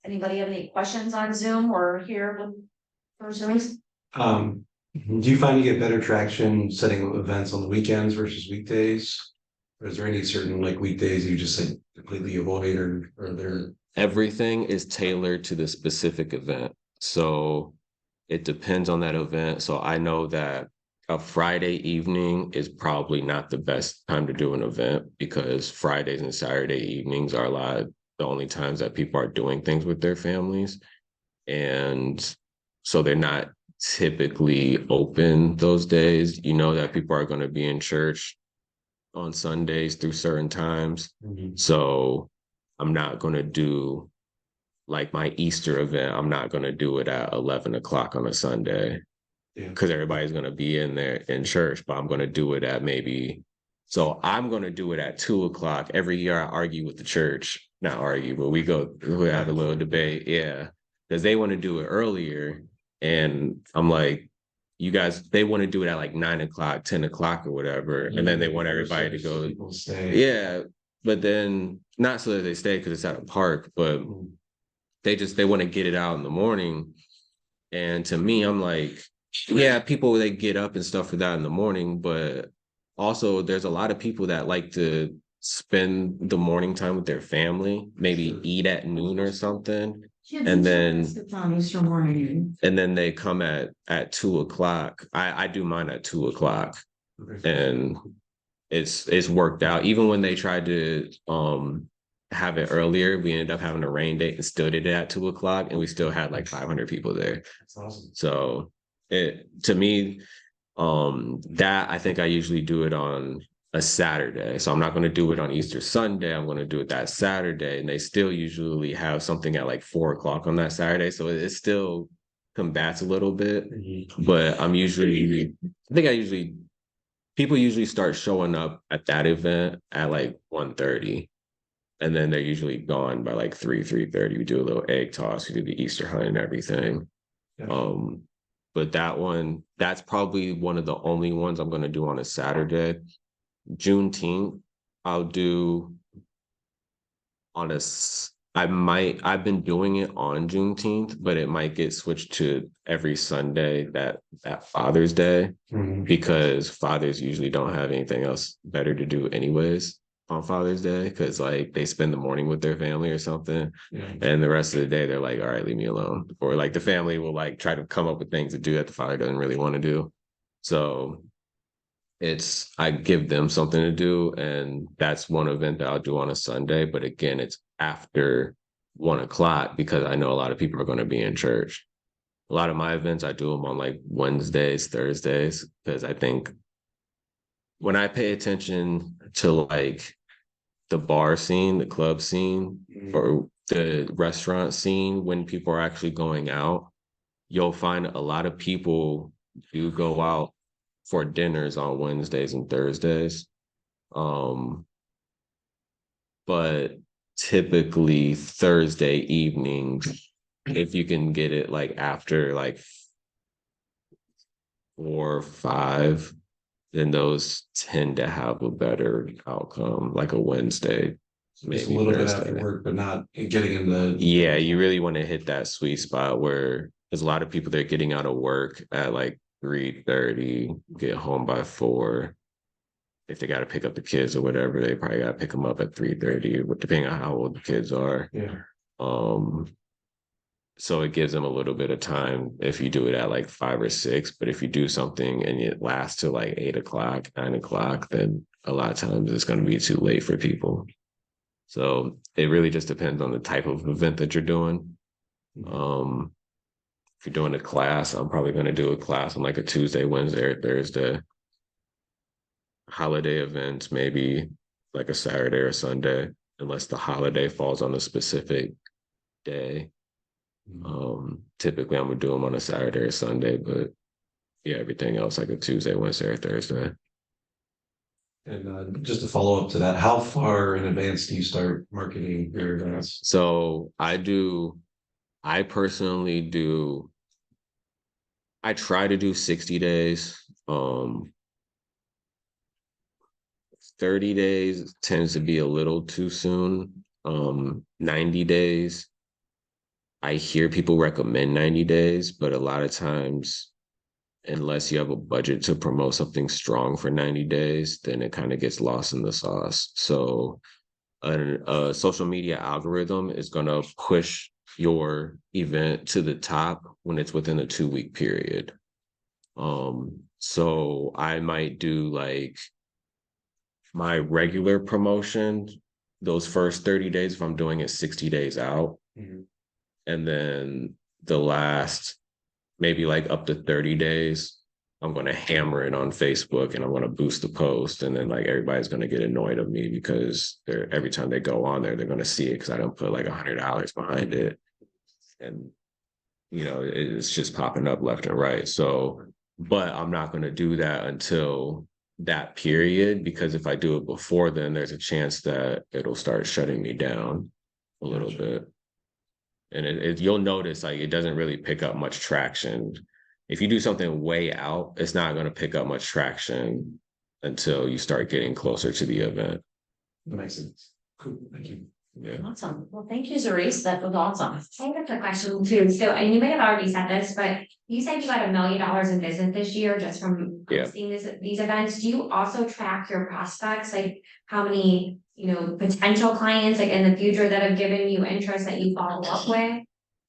Speaker 3: Anybody have any questions on Zoom or here for Zooms?
Speaker 2: Do you find you get better traction setting up events on the weekends versus weekdays? Or is there any certain like weekdays you just like completely avoid, or they're
Speaker 7: Everything is tailored to the specific event. So it depends on that event. So I know that a Friday evening is probably not the best time to do an event, because Fridays and Saturday evenings are the only times that people are doing things with their families. And so they're not typically open those days. You know that people are going to be in church on Sundays through certain times. So I'm not going to do like my Easter event. I'm not going to do it at 11 o'clock on a Sunday
Speaker 2: Yeah.
Speaker 7: because everybody's going to be in there in church, but I'm going to do it at so I'm going to do it at 2 o'clock. Every year I argue with the church, not argue, but we have a little debate. Yeah. Because they want to do it earlier. And I'm like, you guys, they want to do it at like 9 o'clock, 10 o'clock or whatever. And then they want everybody to go.
Speaker 2: People stay.
Speaker 7: Yeah. But then not so that they stay because it's at a park, but they want to get it out in the morning. And to me, I'm like, yeah, people, they get up and stuff for that in the morning, but also there's a lot of people that like to spend the morning time with their family, maybe eat at noon or something. And then
Speaker 3: Easter morning.
Speaker 7: and then they come at 2 o'clock. I do mine at 2 o'clock, and it's worked out. Even when they tried to have it earlier, we ended up having a rain date and still did it at 2 o'clock, and we still had like 500 people there.
Speaker 2: That's awesome.
Speaker 7: So to me, that I think I usually do it on a Saturday. So I'm not going to do it on Easter Sunday. I'm going to do it that Saturday. And they still usually have something at like 4 o'clock on that Saturday. So it still combats a little bit, but people usually start showing up at that event at like 1:30. And then they're usually gone by like 3:30. We do a little egg toss, we do the Easter hunt and everything.
Speaker 2: Yeah.
Speaker 7: But that's probably one of the only ones I'm going to do on a Saturday. Juneteenth, I'll do I've been doing it on Juneteenth, but it might get switched to every Sunday that Father's Day, because fathers usually don't have anything else better to do anyways on Father's Day, because like they spend the morning with their family or something, and the rest of the day they're like, all right, leave me alone. Or like the family will like try to come up with things to do that the father doesn't really want to do. So I give them something to do, and that's one event that I'll do on a Sunday. But again, it's after 1 o'clock because I know a lot of people are going to be in church. A lot of my events, I do them on like Wednesdays, Thursdays, because I think when I pay attention to like the bar scene, the club scene, or the restaurant scene, when people are actually going out, you'll find a lot of people do go out for dinners on Wednesdays and Thursdays. But typically Thursday evenings, if you can get it like after like 4 or 5, then those tend to have a better outcome, like a Wednesday,
Speaker 2: Just a
Speaker 7: maybe
Speaker 2: little bit
Speaker 7: Thursday.
Speaker 2: after work, but not getting in the.
Speaker 7: Yeah, you really want to hit that sweet spot where there's a lot of people that are getting out of work at like 3:30, get home by 4. If they got to pick up the kids or whatever, they probably got to pick them up at 3:30, depending on how old the kids are.
Speaker 2: Yeah.
Speaker 7: So it gives them a little bit of time if you do it at like 5 or 6. But if you do something and it lasts till like 8 o'clock, 9 o'clock, then a lot of times it's going to be too late for people. So it really just depends on the type of event that you're doing. If you're doing a class, I'm probably going to do a class on like a Tuesday, Wednesday, or Thursday. Holiday events, maybe like a Saturday or Sunday, unless the holiday falls on a specific day. Typically I'm gonna do them on a Saturday or Sunday, but yeah, everything else like a Tuesday, Wednesday, or Thursday.
Speaker 2: And just to follow up to that, how far in advance do you start marketing your events?
Speaker 7: So I personally do, I try to do 60 days. 30 days tends to be a little too soon. 90 days, I hear people recommend 90 days, but a lot of times, unless you have a budget to promote something strong for 90 days, then it kind of gets lost in the sauce. So a social media algorithm is going to push your event to the top when it's within a 2-week period. So I might do like my regular promotion, those first 30 days, if I'm doing it 60 days out. And then the last maybe like up to 30 days, I'm going to hammer it on Facebook and I'm going to boost the post. And then like everybody's going to get annoyed of me because every time they go on there, they're going to see it because I don't put like $100 behind it. And, you know, it's just popping up left and right. So, but I'm not going to do that until that period, because if I do it before then, there's a chance that it'll start shutting me down a little bit. And you'll notice like it doesn't really pick up much traction. If you do something way out, it's not going to pick up much traction until you start getting closer to the event.
Speaker 2: That makes sense. Cool, thank you.
Speaker 7: Yeah.
Speaker 3: Awesome. Well, thank you, Zarice. That was awesome.
Speaker 8: I have a quick question too. So, and you may have already said this, but you said you got $1 million in business this year just from
Speaker 7: Yeah.
Speaker 8: hosting these events. Do you also track your prospects? Like how many, potential clients like in the future that have given you interest that you follow up with?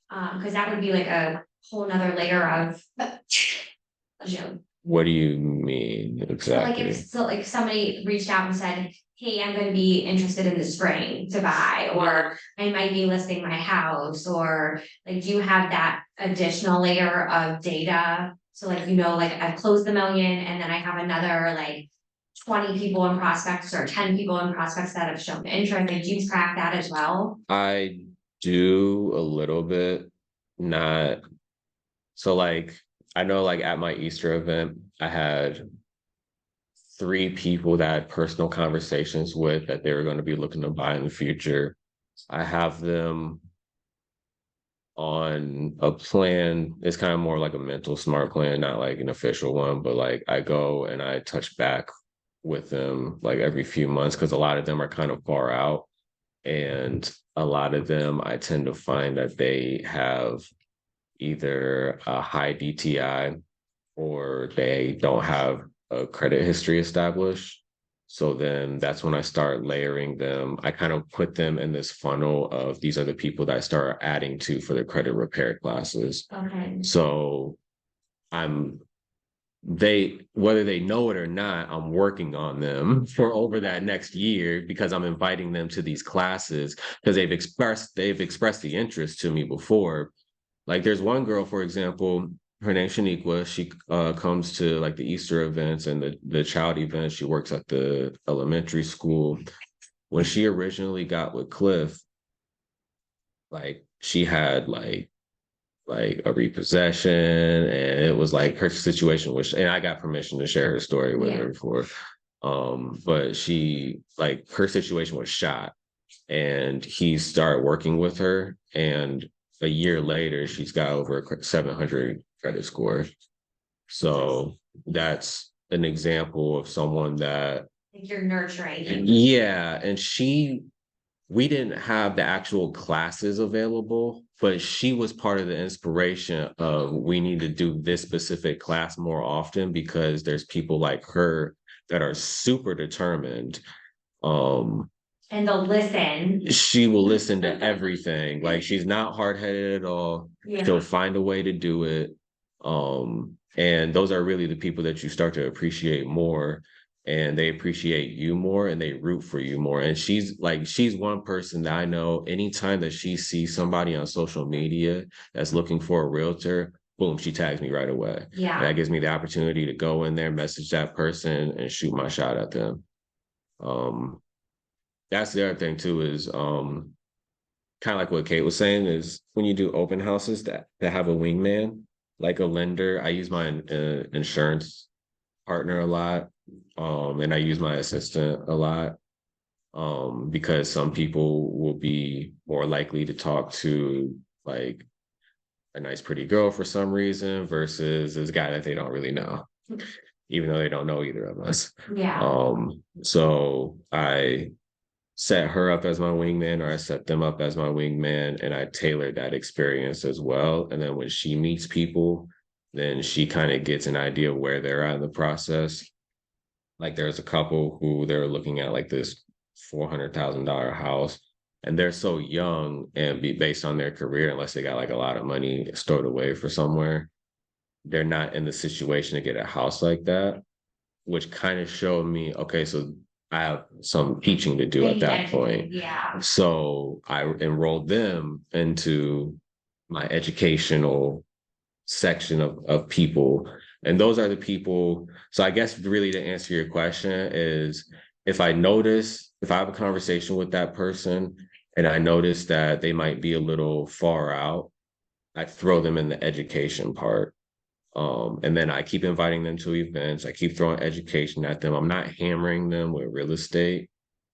Speaker 8: Because that would be like a whole nother layer of,
Speaker 7: What do you mean
Speaker 8: like
Speaker 7: exactly?
Speaker 8: if somebody reached out and said, hey, I'm gonna be interested in the spring to buy, or I might be listing my house, or like, do you have that additional layer of data? So like, like I've closed the $1 million and then I have another like 20 people in prospects or 10 people in prospects that have shown interest. Like, do you track that as well?
Speaker 7: I do a little bit, not so like I know like at my Easter event, I had 3 people that I had personal conversations with that they were going to be looking to buy in the future. I have them on a plan. It's kind of more like a mental smart plan, not like an official one, but like I go and I touch back with them like every few months because a lot of them are kind of far out. And a lot of them, I tend to find that they have either a high DTI or they don't have a credit history established. So then that's when I start layering them. I kind of put them in this funnel of these are the people that I start adding to for the credit repair classes.
Speaker 8: Okay.
Speaker 7: So whether they know it or not, I'm working on them for over that next year because I'm inviting them to these classes because they've expressed the interest to me before. Like there's one girl, for example, her name's Shaniqua. She comes to like the Easter events and the child events. She works at the elementary school. When she originally got with Cliff, like she had like a repossession, and it was like her situation was, and I got permission to share her story with her before. But she like her situation was shot, and he started working with her, and a year later, she's got over a 700 credit score. So that's an example of someone that
Speaker 8: You're nurturing.
Speaker 7: yeah, and we didn't have the actual classes available, but she was part of the inspiration of we need to do this specific class more often because there's people like her that are super determined.
Speaker 8: And they'll listen.
Speaker 7: She will listen to everything. Like she's not hard-headed at all. She'll find a way to do it. And those are really the people that you start to appreciate more, and they appreciate you more and they root for you more. And she's one person that I know anytime that she sees somebody on social media that's looking for a realtor, boom, she tags me right away.
Speaker 8: Yeah.
Speaker 7: And that gives me the opportunity to go in there, message that person and shoot my shot at them. That's the other thing too, is kind of like what Kate was saying, is when you do open houses that have a wingman, like a lender. I use my insurance partner a lot. And I use my assistant a lot. Because some people will be more likely to talk to like a nice pretty girl for some reason versus this guy that they don't really know, even though they don't know either of us.
Speaker 8: Yeah.
Speaker 7: So I set her up as my wingman, or I set them up as my wingman, and I tailor that experience as well. And then when she meets people, then she kind of gets an idea of where they're at in the process. Like there's a couple who they're looking at like this $400,000 house, and they're so young, and based on their career, unless they got like a lot of money stored away for somewhere, they're not in the situation to get a house like that, which kind of showed me, okay, so I have some teaching to do at that point.
Speaker 8: Yeah.
Speaker 7: So I enrolled them into my educational section of people. And those are the people. So I guess really to answer your question is, if I have a conversation with that person and I notice that they might be a little far out, I throw them in the education part. And then I keep inviting them to events. I keep throwing education at them. I'm not hammering them with real estate,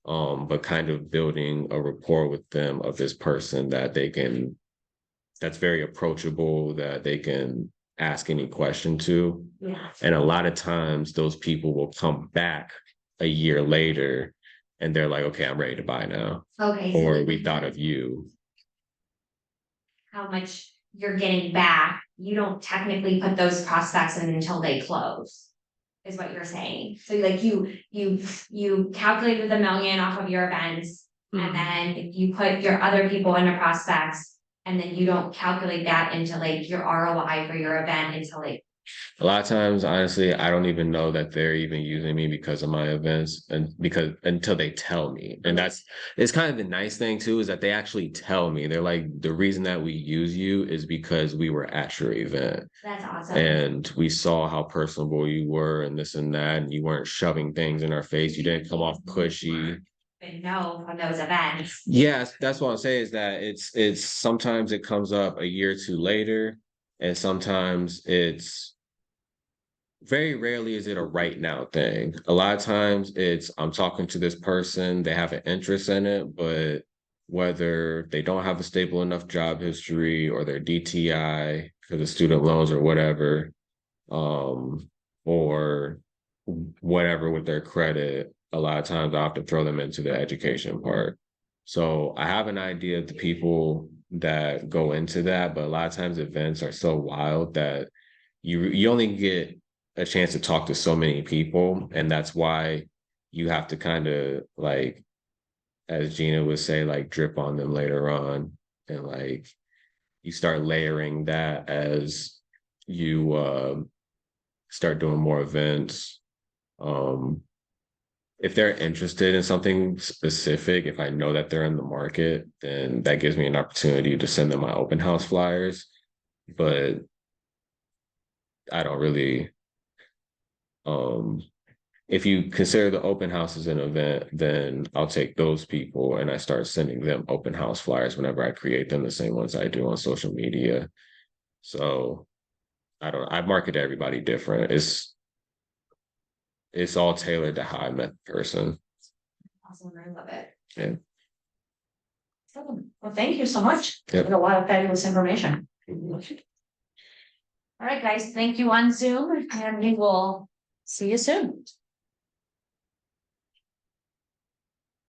Speaker 7: but kind of building a rapport with them of this person that's very approachable, that they can ask any question to.
Speaker 3: Yeah.
Speaker 7: And a lot of times those people will come back a year later and they're like, okay, I'm ready to buy now.
Speaker 8: Okay. so
Speaker 7: Or
Speaker 8: like,
Speaker 7: we thought of you.
Speaker 8: how much you're getting back, you don't technically put those prospects in until they close. Is what you're saying. So like you calculated the million off of your events. And then you put your other people into prospects, and then you don't calculate that into like your ROI for your event until like.
Speaker 7: A lot of times, honestly, I don't even know that they're even using me because of my events, and because until they tell me. And it's kind of the nice thing too, is that they actually tell me. They're like, the reason that we use you is because we were at your event
Speaker 8: That's awesome.
Speaker 7: and we saw how personable you were and this and that, and you weren't shoving things in our face. You didn't come off pushy.
Speaker 8: But no, from those events.
Speaker 7: Yes, that's what I'm saying, is that it's sometimes it comes up a year or two later, and sometimes it's very rarely is it a right now thing. A lot of times it's, I'm talking to this person, they have an interest in it, but whether they don't have a stable enough job history or their DTI for the student loans or whatever, or whatever with their credit, a lot of times I have to throw them into the education part. So I have an idea of the people that go into that, but a lot of times events are so wild that you only get a chance to talk to so many people. And that's why you have to kind of, like, as Gina would say, like, drip on them later on. And like, you start layering that as you start doing more events. If they're interested in something specific, if I know that they're in the market, then that gives me an opportunity to send them my open house flyers. But I don't really, if you consider the open house as an event, then I'll take those people and I start sending them open house flyers whenever I create them, the same ones I do on social media. So I market everybody different. It's all tailored to how I met the person.
Speaker 3: Awesome, I love it.
Speaker 7: Yeah.
Speaker 3: Well, thank you so much.
Speaker 7: Yep.
Speaker 3: A lot of fabulous information. All right, guys, thank you on Zoom, and we will see you soon.